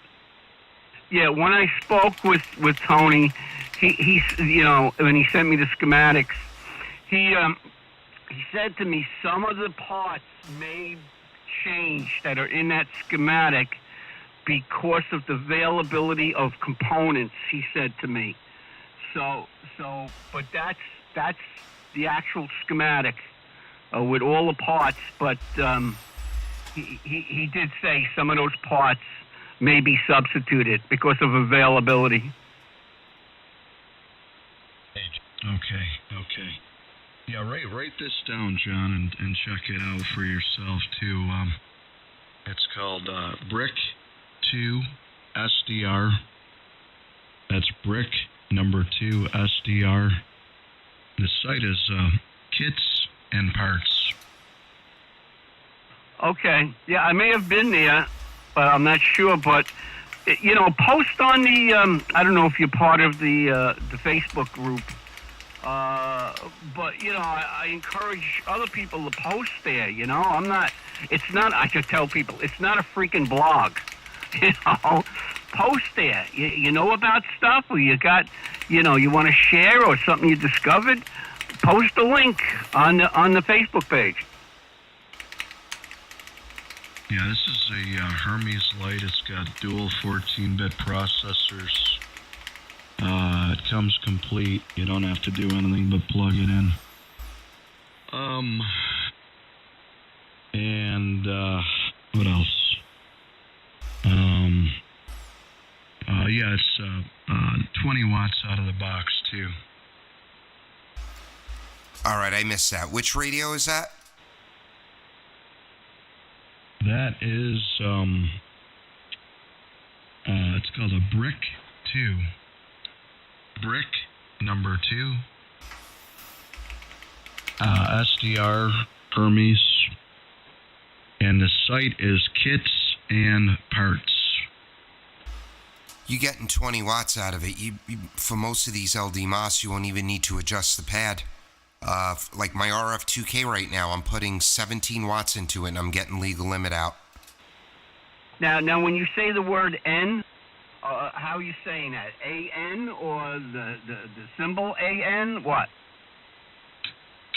Yeah, when I spoke with Tony, he when he sent me the schematics, he said to me some of the parts may change that are in that schematic because of the availability of components. He said to me. But that's the actual schematic with all the parts. But he did say some of those parts may be substituted because of availability. Okay. Yeah, write this down, John, and check it out for yourself too. It's called Brick 2 SDR. That's Brick number 2 SDR. The site is Kits and Parts. Okay. Yeah, I may have been there, but I'm not sure. But post on the. I don't know if you're part of the Facebook group. But I encourage other people to post there. I'm not. It's not. I just tell people it's not a freaking blog. Post there. You know about stuff, or you got, you want to share or something you discovered. Post a link on the Facebook page. Yeah, this is a Hermes Lite. It's got dual 14-bit processors. It comes complete. You don't have to do anything but plug it in. And what else? Yeah, it's 20 watts out of the box too. All right, I missed that. Which radio is that? That is it's called a Brick 2. Brick number 2. SDR Hermes. And the site is Kits and Parts. You getting 20 watts out of it. You for most of these LD MOS, you won't even need to adjust the pad. Like my RF2K right now, I'm putting 17 watts into it, and I'm getting legal limit out. Now, when you say the word N, how are you saying that? A-N or the symbol A-N? What?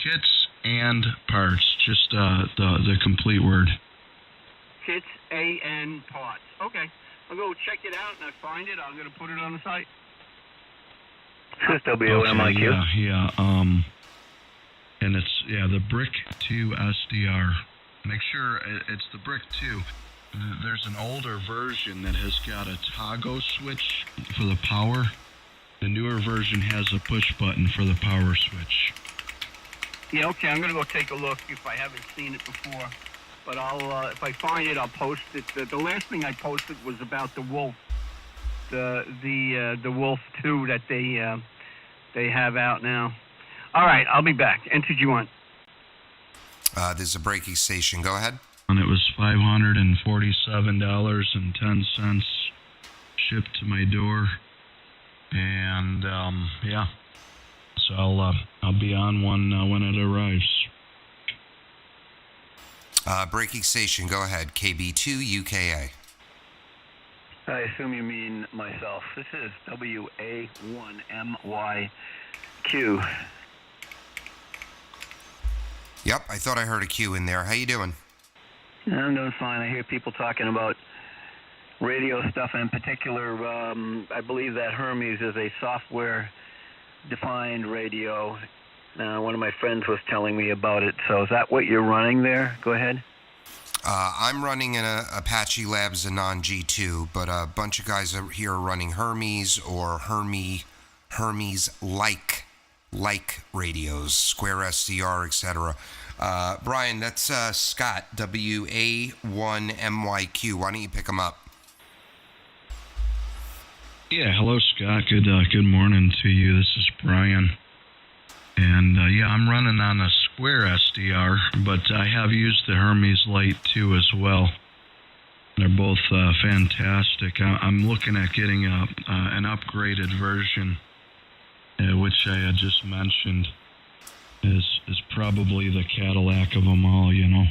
Kits and Parts. Just the complete word. Kits A-N parts. Okay. I'll go check it out, and I find it. I'm going to put it on the site. This is WMIQ. Yeah. And it's the Brick 2 SDR. Make sure it's the Brick 2. There's an older version that has got a toggle switch for the power. The newer version has a push button for the power switch. Yeah, okay, I'm going to go take a look if I haven't seen it before. But I'll, if I find it, I'll post it. The last thing I posted was about the Wolf, the Wolf 2 that they have out now. All right, I'll be back. Enter you want. There's a breaking station. Go ahead. And it was $547.10 shipped to my door. And so I'll be on one when it arrives. Breaking station. Go ahead. KB2 UKA. I assume you mean myself. This is WA1MYQ. Yep, I thought I heard a Q in there. How you doing? I'm doing fine. I hear people talking about radio stuff, and in particular, I believe that Hermes is a software-defined radio. One of my friends was telling me about it. So is that what you're running there? Go ahead. I'm running an Apache Labs Anon G2, but a bunch of guys here are running Hermes or Hermes-like radios, Square SDR, etc. Brian, that's Scott, WA1MYQ. Why don't you pick him up? Yeah, hello, Scott. Good morning to you. This is Brian. And I'm running on a Square SDR, but I have used the Hermes Lite too as well. They're both fantastic. I'm looking at getting an upgraded version, which I had just mentioned is probably the Cadillac of them all, you know.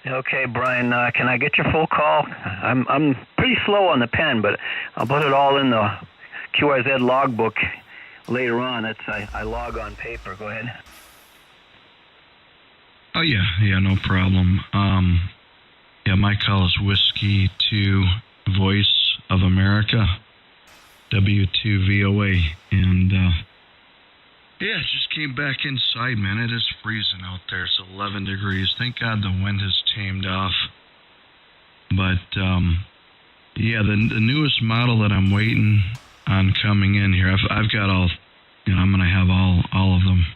Okay, Brian, can I get your full call? I'm pretty slow on the pen, but I'll put it all in the QRZ logbook later on. I log on paper. Go ahead. Oh, yeah, no problem. My call is Whiskey 2 Voice of America, W2VOA, and just came back inside, man. It is freezing out there. It's 11 degrees. Thank God the wind has tamed off. But, the newest model that I'm waiting on coming in here, I've got all, I'm going to have all of them.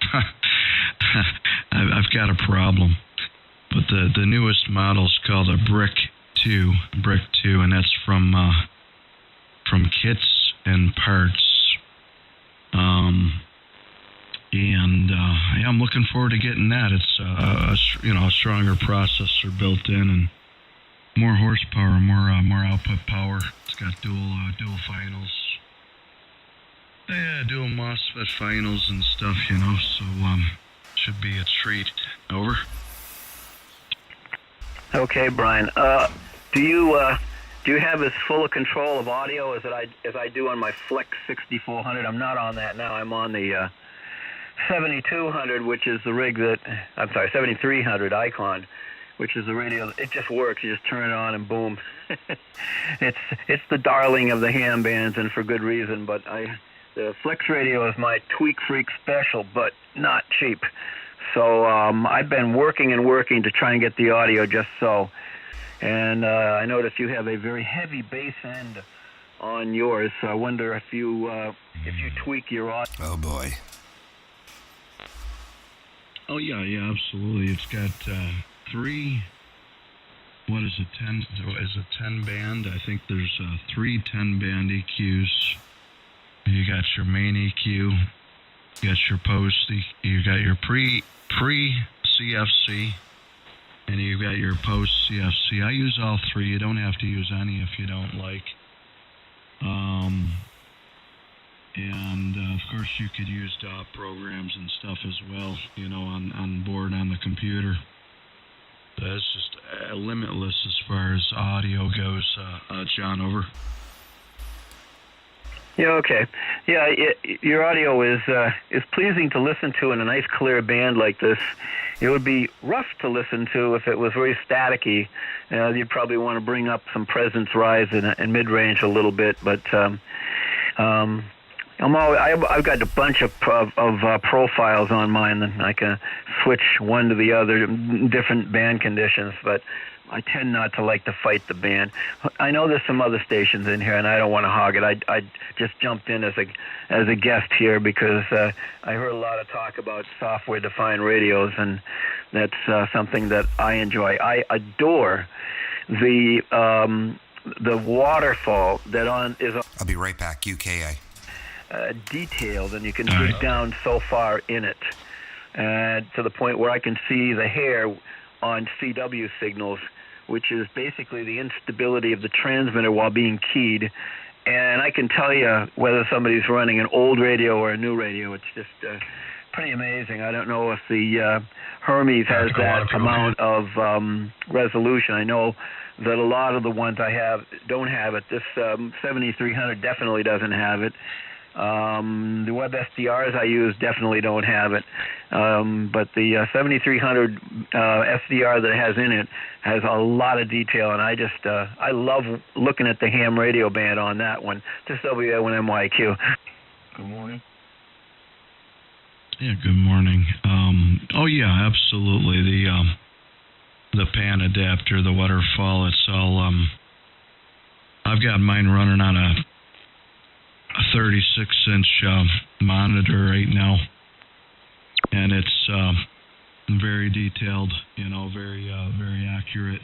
I've got a problem. But the newest model is called a Brick 2, and that's from Kits and Parts. I'm looking forward to getting that. It's a stronger processor built in and more horsepower, more output power. It's got dual finals. Yeah, dual MOSFET finals and stuff, so should be a treat. Over. Okay, Brian. Do you have as full a control of audio as I do on my Flex 6400? I'm not on that now. I'm on the 7200, which is the rig 7300 Icon, which is the radio. It just works. You just turn it on and boom. It's the darling of the ham bands, and for good reason. But the Flex radio is my Tweak Freak special, but not cheap. So I've been working to try and get the audio just so. And I noticed you have a very heavy bass end on yours. So I wonder if you tweak your audio. Oh boy. Oh yeah, absolutely. It's got 3. What is it? 10? Is it 10 band? I think there's 3 10-band EQs. You got your main EQ. You got your post. You got your pre CFC, and you got your post CFC. I use all 3. You don't have to use any if you don't like. And of course you could use DAW programs and stuff as well, on board on the computer. That's just limitless as far as audio goes. John, over. Yeah, okay. Yeah, your audio is pleasing to listen to in a nice clear band like this. It would be rough to listen to if it was very staticky. You'd probably want to bring up some presence rise and mid-range a little bit, but I've got a bunch of profiles on mine, and I can switch one to the other, different band conditions, but I tend not to like to fight the band. I know there's some other stations in here, and I don't want to hog it. I just jumped in as a guest here because I heard a lot of talk about software-defined radios, and that's something that I enjoy. I adore the waterfall that is. I'll be right back. UKA. Detailed, and you can dig down so far in it, to the point where I can see the hair on CW signals, which is basically the instability of the transmitter while being keyed. And I can tell you whether somebody's running an old radio or a new radio. It's just pretty amazing. I don't know if the Hermes has that amount of resolution. I know that a lot of the ones I have don't have it. This 7300 definitely doesn't have it. The web SDRs I use definitely don't have it, but the 7300 SDR that it has in it has a lot of detail, and I love looking at the ham radio band on that one. Just WA1MYQ. Good morning. Yeah, good morning. Oh yeah, absolutely. The pan adapter, the waterfall, it's all. I've got mine running on a 36-inch monitor right now, and it's very detailed, very accurate,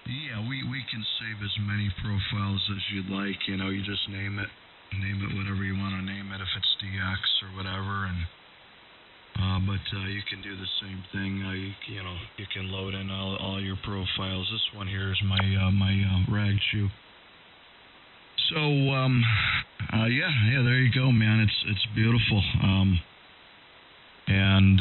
yeah, we can save as many profiles as you'd like. You just name it whatever you want to name it, if it's DX or whatever, and but you can do the same thing. You can load in all your profiles. This one here is my rag shoe. So yeah, there you go, man. It's beautiful. And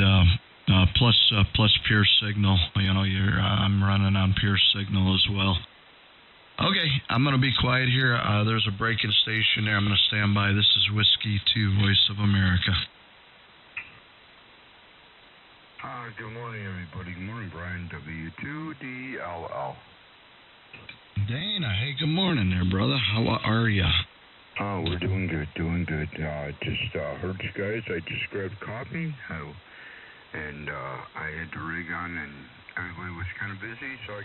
plus pure signal. I'm running on pure signal as well. Okay, I'm gonna be quiet here. There's a break-in station there. I'm gonna stand by. This is Whiskey 2, Voice of America. Good morning, everybody. Good morning, Brian, W2DLL. Dana, hey, good morning there, brother. How are ya? Oh, we're doing good. Just heard you guys. I just grabbed coffee, and I had to rig on, and everybody was kind of busy, so I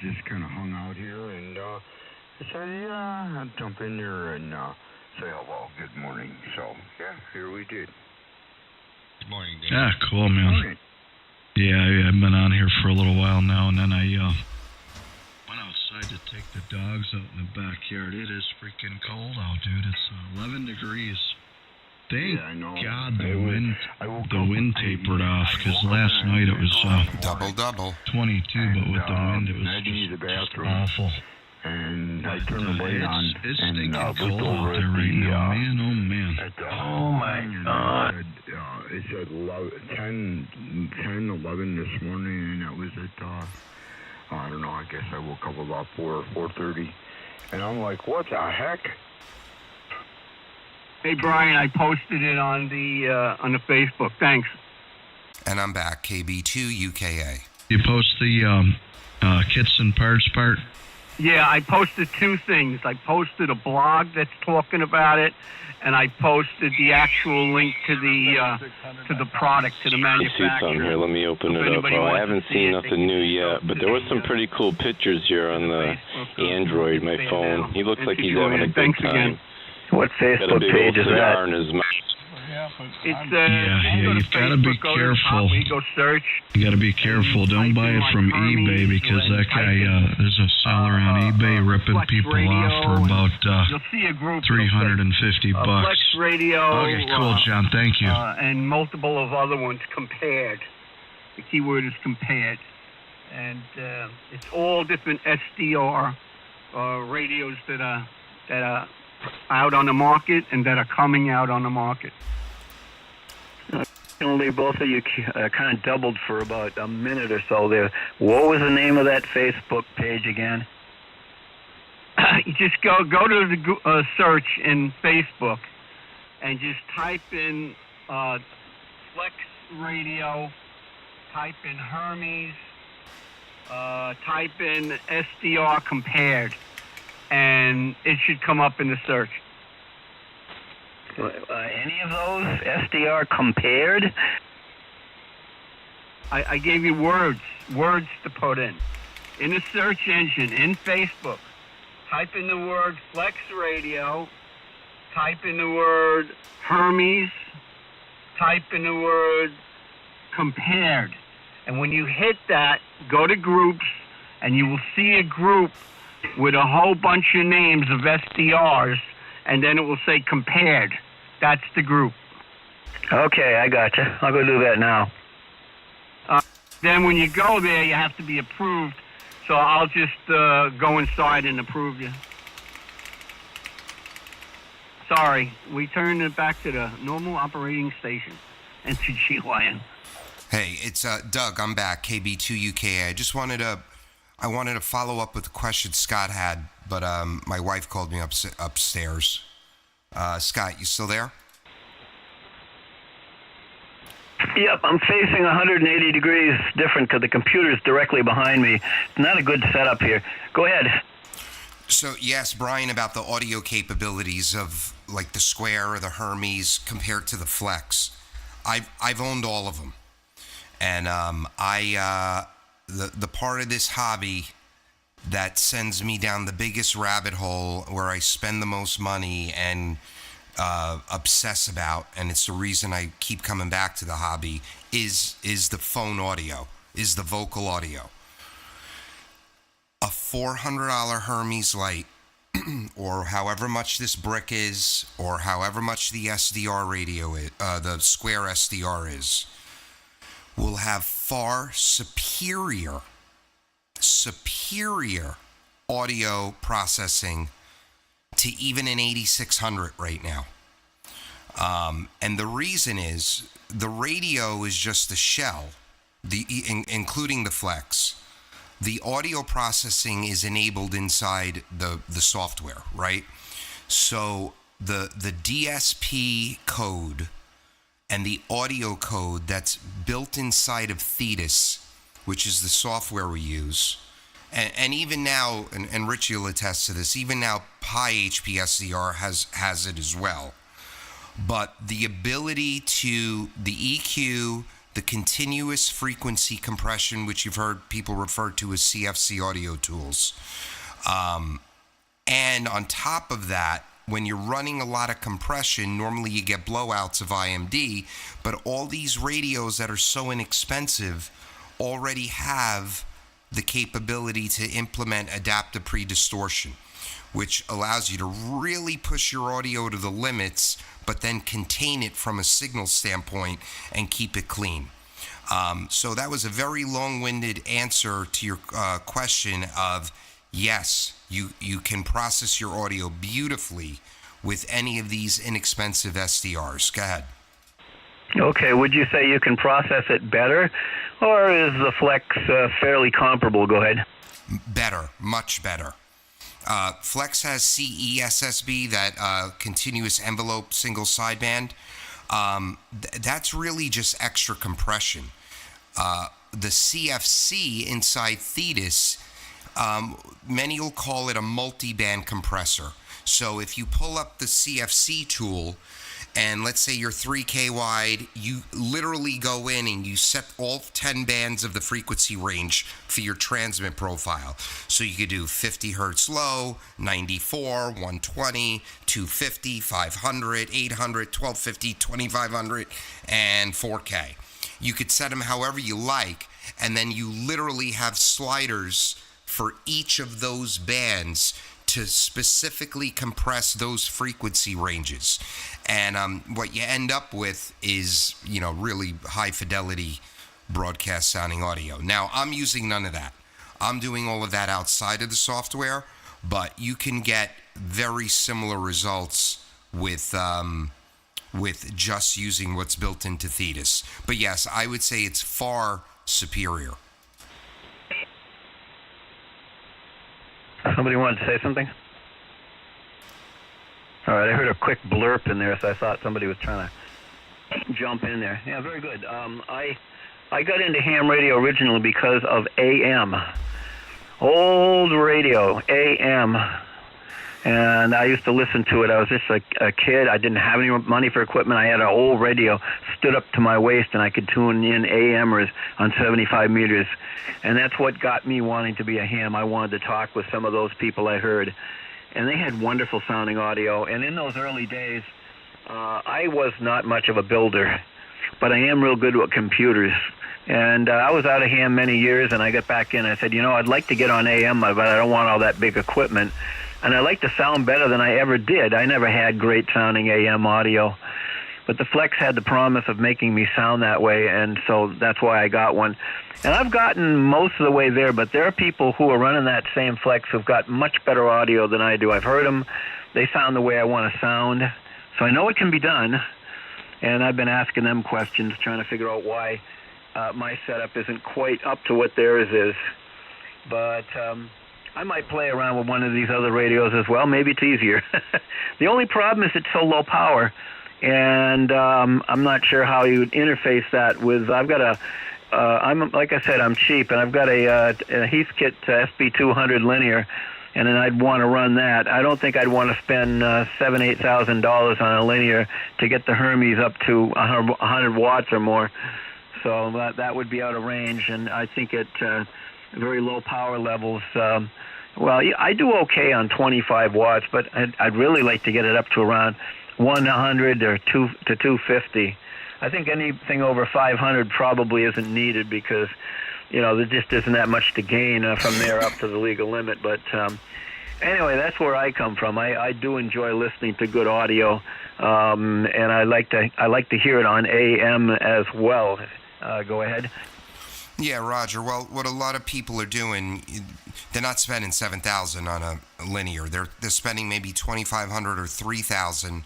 just kind of hung out here, and I said, yeah, I'd jump in there and say hello, good morning. So, yeah, here we did. Good morning, Dave. Yeah, cool, man. Yeah, I've been on here for a little while now, and then I went outside to take the dogs out in the backyard. It is freaking cold out, dude. It's 11 degrees. Thank God the wind tapered off, because last night it was double 22, but with the wind it was just awful. And I turned the light on. It's stinking cold out there right now, man. Oh, man. Oh, my God. It said 10, 11 this morning, and that was at, I don't know, I guess I woke up about 4:30. And I'm like, what the heck? Hey, Brian, I posted it on the Facebook. Thanks. And I'm back. KB2 UKA. You post the kits and parts part? Yeah, I posted two things. I posted a blog that's talking about it, and I posted the actual link to the product, to the manufacturer. I see something here. Let me open it up. Oh, I haven't seen nothing new yet, but there was some pretty cool pictures here on the Android, my phone. He looks like he's having a good time. Again. What Facebook page is that? In his mouth. You've got to be careful. You got to be careful. Don't buy it from eBay, because that guy, there's a seller on eBay ripping people off for about $350. Flex Radio. Okay, cool, John. Thank you. And multiple of other ones compared. The keyword is compared, and it's all different SDR radios that are out on the market and that are coming out on the market. Only both of you kind of doubled for about a minute or so there. What was the name of that Facebook page again? You just go to the search in Facebook and just type in Flex Radio, type in Hermes, type in SDR compared, and it should come up in the search. Any of those SDR compared? I gave you words to put in the search engine in Facebook. Type in the word Flex Radio, type in the word Hermes, type in the word compared. And when you hit that, go to groups, and you will see a group with a whole bunch of names of SDRs, and then it will say compared. That's the group. Okay, I gotcha. I'll go do that now. Then when you go there, you have to be approved. So I'll just go inside and approve you. Sorry, we turned it back to the normal operating station. NCGYN. Hey, it's Doug. I'm back. KB2UKA. I wanted to follow up with the question Scott had, but my wife called me upstairs. Scott, you still there? Yep, I'm facing 180 degrees different because the computer's directly behind me. It's not a good setup here. Go ahead. So you asked Brian about the audio capabilities of like the Square or the Hermes compared to the Flex. I've owned all of them, and the part of this hobby that sends me down the biggest rabbit hole where I spend the most money and obsess about, and it's the reason I keep coming back to the hobby, is the phone audio, is the vocal audio. A $400 Hermes Lite, or however much this brick is, or however much the SDR radio is, the Square SDR is, will have far superior audio processing to even an 8600 right now. And the reason is the radio is just a shell, including the Flex. The audio processing is enabled inside the software, right? So the DSP code and the audio code that's built inside of Thetis, which is the software we use, and even now, and Richie will attest to this, even now Pi HPSDR has it as well. But the ability to, the EQ, the continuous frequency compression, which you've heard people refer to as CFC audio tools. And on top of that, when you're running a lot of compression, normally you get blowouts of IMD, but all these radios that are so inexpensive already have the capability to implement adaptive pre-distortion, which allows you to really push your audio to the limits, but then contain it from a signal standpoint and keep it clean. So that was a very long-winded answer to your question of, yes, you can process your audio beautifully with any of these inexpensive SDRs. Go ahead. Okay, would you say you can process it better, or is the Flex fairly comparable? Go ahead. Better, much better. Flex has CESSB, that continuous envelope single sideband. That's really just extra compression. The CFC inside Thetis, many will call it a multi-band compressor. So if you pull up the CFC tool, and let's say you're 3K wide, you literally go in and you set all 10 bands of the frequency range for your transmit profile. So you could do 50 hertz low, 94, 120, 250, 500, 800, 1250, 2500, and 4K. You could set them however you like, and then you literally have sliders for each of those bands to specifically compress those frequency ranges. And what you end up with is, really high fidelity broadcast sounding audio. Now, I'm using none of that. I'm doing all of that outside of the software, but you can get very similar results with with just using what's built into Thetis. But yes, I would say it's far superior. Somebody wanted to say something? All right, I heard a quick blurp in there, so I thought somebody was trying to jump in there. Yeah, very good. I got into ham radio originally because of AM. Old radio, AM. And I used to listen to it. I was just a kid. I didn't have any money for equipment. I had an old radio stood up to my waist, and I could tune in AMers on 75 meters. And that's what got me wanting to be a ham. I wanted to talk with some of those people I heard. And they had wonderful sounding audio. And in those early days, I was not much of a builder, but I am real good with computers. And I was out of ham many years, and I got back in. I said, I'd like to get on AM, but I don't want all that big equipment. And I like to sound better than I ever did. I never had great sounding AM audio, but the Flex had the promise of making me sound that way, and so that's why I got one. And I've gotten most of the way there, but there are people who are running that same Flex who've got much better audio than I do. I've heard them. They sound the way I want to sound, so I know it can be done. And I've been asking them questions, trying to figure out why my setup isn't quite up to what theirs is. But I might play around with one of these other radios as well. Maybe it's easier. The only problem is it's so low power, and I'm not sure how you would interface that with. I've got like I said, I'm cheap, and I've got a Heathkit SB200 linear, and then I'd want to run that. I don't think I'd want to spend $7,000-8,000 on a linear to get the Hermes up to 100 watts or more. So that would be out of range, and I think at very low power levels. Well, I do okay on 25 watts, but I'd really like to get it up to around 100 or 250. I think anything over 500 probably isn't needed because, there just isn't that much to gain from there up to the legal limit. But anyway, that's where I come from. I do enjoy listening to good audio, and I like to hear it on AM as well. Go ahead. Yeah, Roger. Well, what a lot of people are doing, they're not spending $7,000 on a linear. They're spending maybe $2,500 or $3,000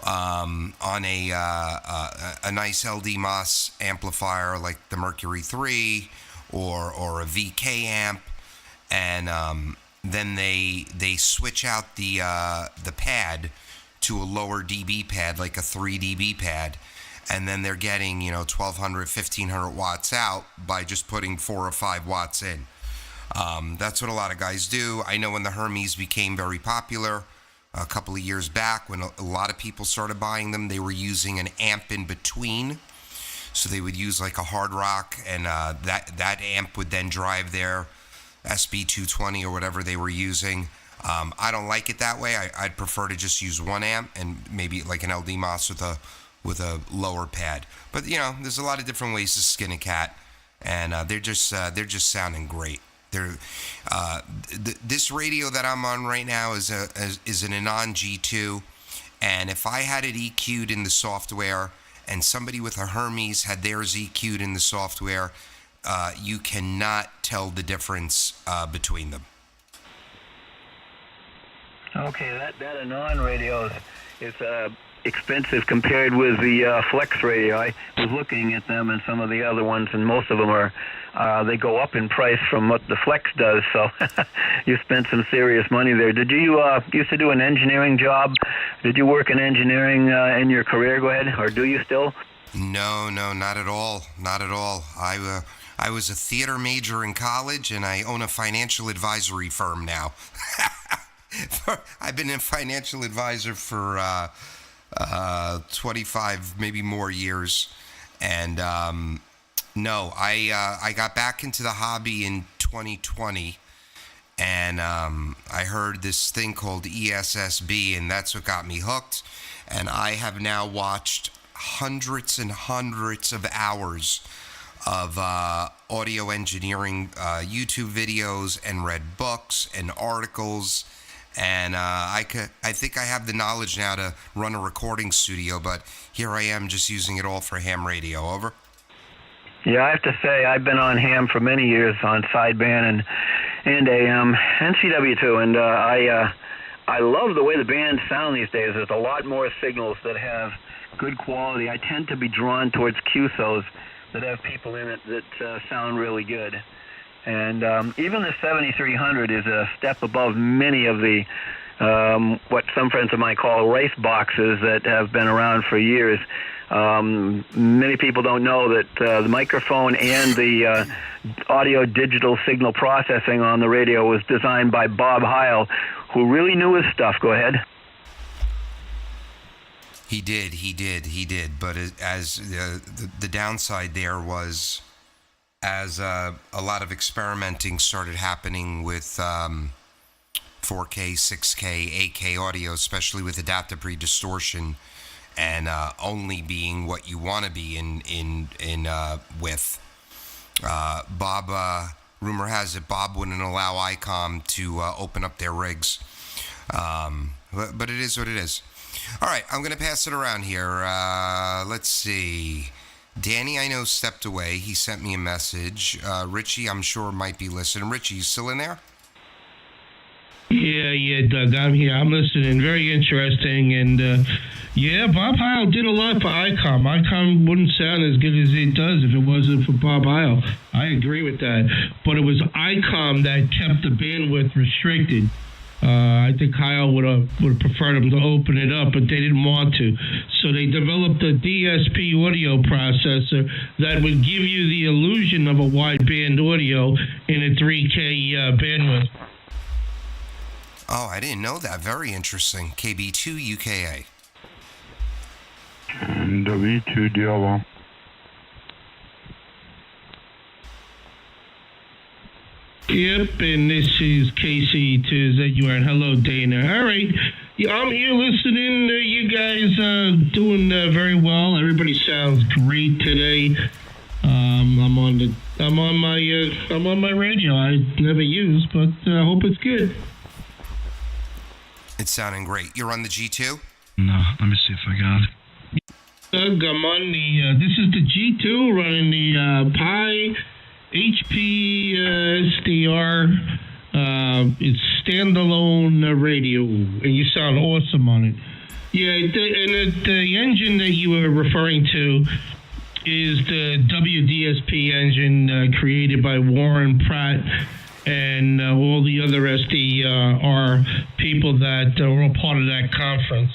on a nice LD MOS amplifier like the Mercury 3 or a VK amp, and then they switch out the pad to a lower dB pad, like a 3 dB pad. And then they're getting, 1,200, 1,500 watts out by just putting 4 or 5 watts in. That's what a lot of guys do. I know when the Hermes became very popular a couple of years back, when a lot of people started buying them, they were using an amp in between. So they would use like a Hard Rock, and that amp would then drive their SB220 or whatever they were using. I don't like it that way. I'd prefer to just use one amp and maybe like an LD MOS with a lower pad. But there's a lot of different ways to skin a cat, and they're just sounding great. This radio that I'm on right now is an Anon G2, and if I had it EQ'd in the software and somebody with a Hermes had theirs EQ'd in the software, you cannot tell the difference between them. Okay, that Anon radio is expensive compared with the Flex radio. I was looking at them and some of the other ones, and most of them are they go up in price from what the Flex does. So you spent some serious money there. Did you used to do an engineering job? Did you work in engineering in your career? Go ahead, or do you still? No, not at all. Not at all. I was a theater major in college, and I own a financial advisory firm now. I've been a financial advisor for 25, maybe more years. And no, I got back into the hobby in 2020, and I heard this thing called ESSB, and that's what got me hooked. And I have now watched hundreds and hundreds of hours of audio engineering YouTube videos and read books and articles. And I think I have the knowledge now to run a recording studio, but here I am just using it all for ham radio. Over. Yeah, I have to say I've been on ham for many years on sideband and AM and CW too, and I love the way the bands sound these days. There's a lot more signals that have good quality. I tend to be drawn towards QSOs that have people in it that sound really good. And even the 7300 is a step above many of the what some friends of mine call race boxes that have been around for years. Many people don't know that the microphone and the audio digital signal processing on the radio was designed by Bob Heil, who really knew his stuff. Go ahead. He did. But as the downside there was, as a lot of experimenting started happening with 4K, 6K, 8K audio, especially with adaptive pre-distortion, and only being what you want to be in with. Bob, rumor has it, Bob wouldn't allow ICOM to open up their rigs. But it is what it is. All right, I'm going to pass it around here. Let's see. Danny, I know, stepped away. He sent me a message. Richie, I'm sure, might be listening. Richie, you still in there? Yeah, Doug, I'm here. I'm listening. Very interesting. And, yeah, Bob Heil did a lot for ICOM. ICOM wouldn't sound as good as it does if it wasn't for Bob Heil. I agree with that. But it was ICOM that kept the bandwidth restricted. I think Heil would have preferred them to open it up, but they didn't want to. So they developed a DSP audio processor that would give you the illusion of a wideband audio in a 3K bandwidth. Oh, I didn't know that. Very interesting. KB2 UKA. W2 DL1. Yep, and this is KC2ZUR. Hello, Dana. All right, yeah, I'm here listening. You guys doing very well. Everybody sounds great today. I'm on my radio. I never use, but I hope it's good. It's sounding great. You're on the G2? No, let me see if I got it. Doug, I'm on the. This is the G2 running the Pi HP SDR. It's standalone radio, and you sound awesome on it. Yeah, the engine that you were referring to is the WDSP engine created by Warren Pratt and all the other SDR people that were all part of that conference.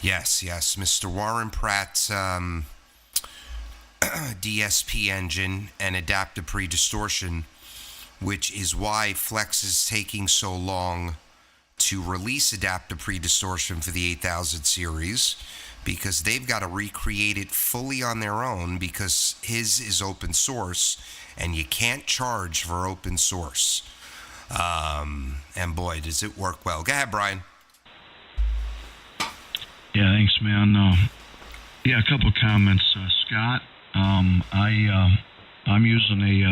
Yes, Mr. Warren Pratt's DSP engine and adaptive pre-distortion, which is why Flex is taking so long to release adaptive pre-distortion for the 8000 series, because they've got to recreate it fully on their own, because his is open source and you can't charge for open source. And boy, does it work well. Go ahead, Brian. Yeah, thanks, man. Yeah, a couple of comments. Scott, I'm using a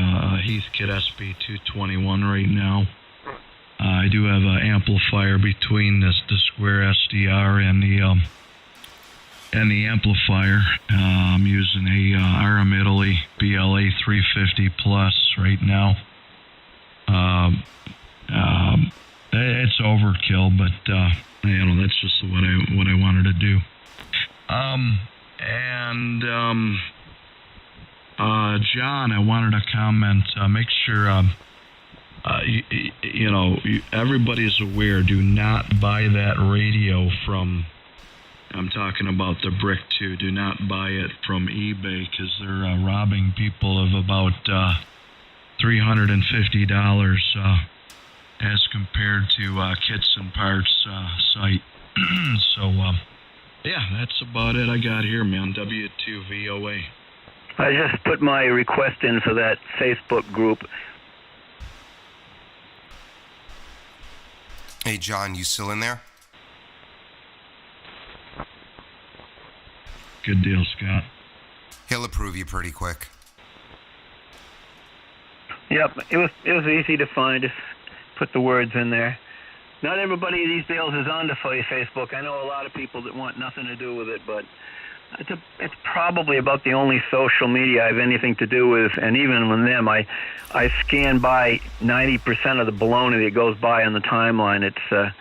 Heathkit SB221 right now. I do have an amplifier between the square SDR and the amplifier. I'm using a RM Italy BLA 350 Plus right now. It's overkill, but that's just what I wanted to do. John, I wanted to comment. Make sure everybody's aware. Do not buy that radio from. I'm talking about the Brick 2. Do not buy it from eBay, because they're robbing people of about $350 as compared to Kits and Parts site. So, yeah, that's about it I got here, man. W2VOA. I just put my request in for that Facebook group. Hey, John, you still in there? Good deal, Scott. He'll approve you pretty quick. Yep, it was easy to find. Just put the words in there. Not everybody these days is on to Facebook. I know a lot of people that want nothing to do with it, but It's probably about the only social media I have anything to do with, and even with them, I scan by 90% of the baloney that goes by on the timeline. It's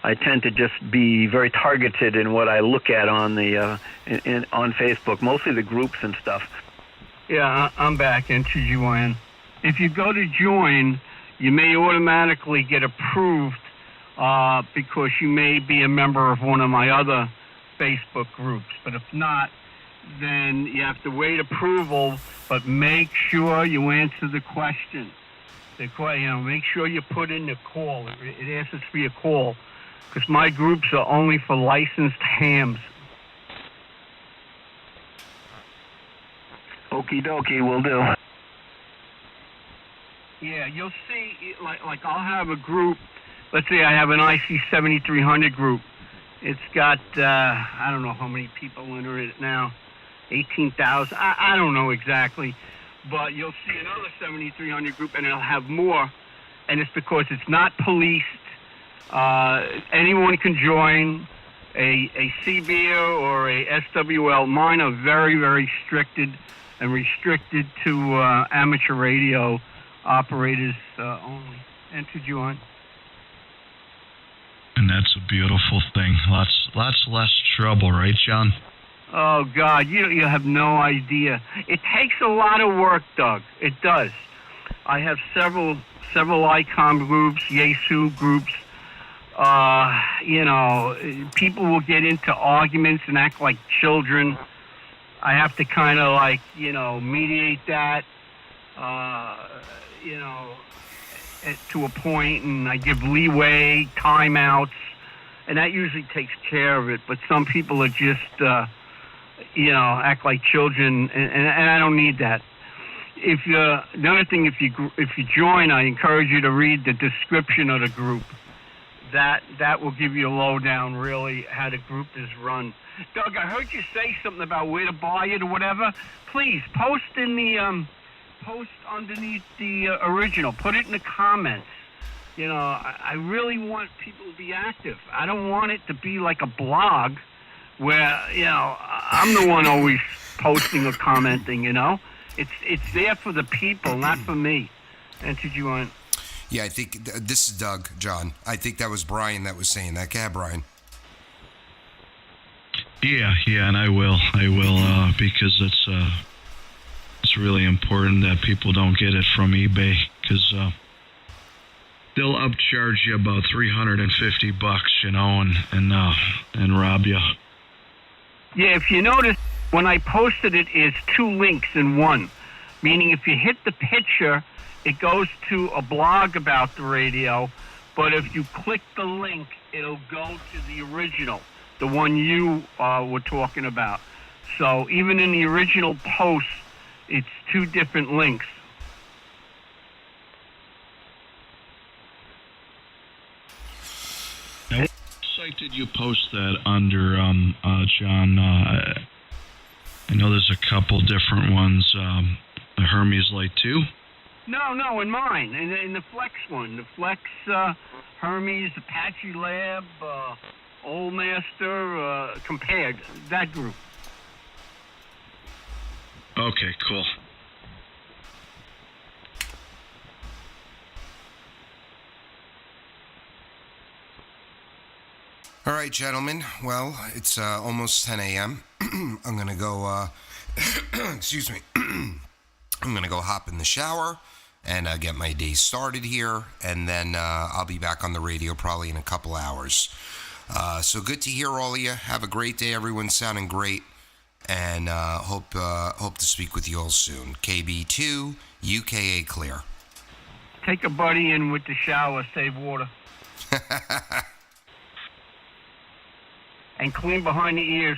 I tend to just be very targeted in what I look at on the on Facebook, mostly the groups and stuff. Yeah, I'm back into join. If you go to join, you may automatically get approved because you may be a member of one of my other Facebook groups. But if not, then you have to wait approval, but make sure you answer the question. Make sure you put in the call. It asks for your call, because my groups are only for licensed hams. Okie dokie, will do. Yeah, you'll see, like I'll have a group. Let's say I have an IC 7300 group. It's got, I don't know how many people enter it now, 18,000. I don't know exactly. But you'll see another 7300 group, and it'll have more. And it's because it's not policed. Anyone can join a CBR or a SWL. Mine are very, very restricted to amateur radio operators only. Enter join. And that's a beautiful thing. Lots less trouble, right, John? Oh, God, you have no idea. It takes a lot of work, Doug. It does. I have several ICOM groups, Yesu groups. People will get into arguments and act like children. I have to kind of mediate that, to a point, and I give leeway, timeouts, and that usually takes care of it. But some people are just, act like children, and I don't need that. Another thing, if you join, I encourage you to read the description of the group. That will give you a lowdown, really, how the group is run. Doug, I heard you say something about where to buy it or whatever. Please post underneath the original. Put it in the comments. I really want people to be active. I don't want it to be like a blog where I'm the one always posting or commenting. It's there for the people, not for me. And did you want? Yeah, I think this is Doug, John. I think that was Brian that was saying that. Yeah, Brian. Yeah, and I will, because it's really important that people don't get it from eBay, because they'll upcharge you about $350, and rob you. Yeah, if you notice, when I posted it, it's 2 links in one, meaning if you hit the picture, it goes to a blog about the radio, but if you click the link, it'll go to the original, the one you were talking about. So even in the original post, it's 2 different links. Now, what site did you post that under, John? I know there's a couple different ones. The Hermes Light 2? No, in mine, in the Flex one. The Flex, Hermes, Apache Lab, Old Master, compared, that group. Okay, cool. All right, gentlemen. Well, it's almost 10 a.m. I'm going to go, excuse me. I'm going to go hop in the shower and get my day started here. And then I'll be back on the radio probably in a couple hours. So good to hear all of you. Have a great day. Everyone's sounding great. And hope to speak with you all soon. KB2, UKA clear. Take a buddy in with the shower. Save water. And clean behind the ears.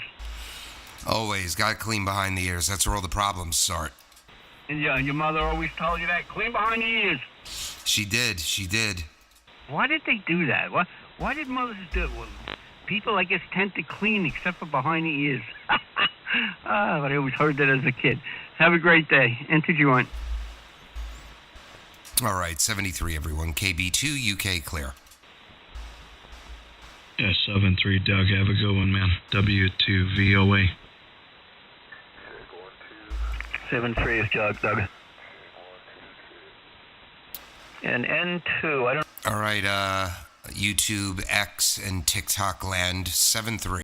Always. Got to clean behind the ears. That's where all the problems start. And your mother always told you that? Clean behind the ears. She did. Why did they do that? Why did mothers do it? Well, people, I guess, tend to clean except for behind the ears. But I always heard that as a kid. Have a great day. Enter joint. All right, 73, everyone. KB2, UK clear. Yeah, 7-3, Doug. Have a good one, man. W2 VOA. 7-3 is Doug. And N2, I don't. All right, YouTube, X, and TikTok land 7-3.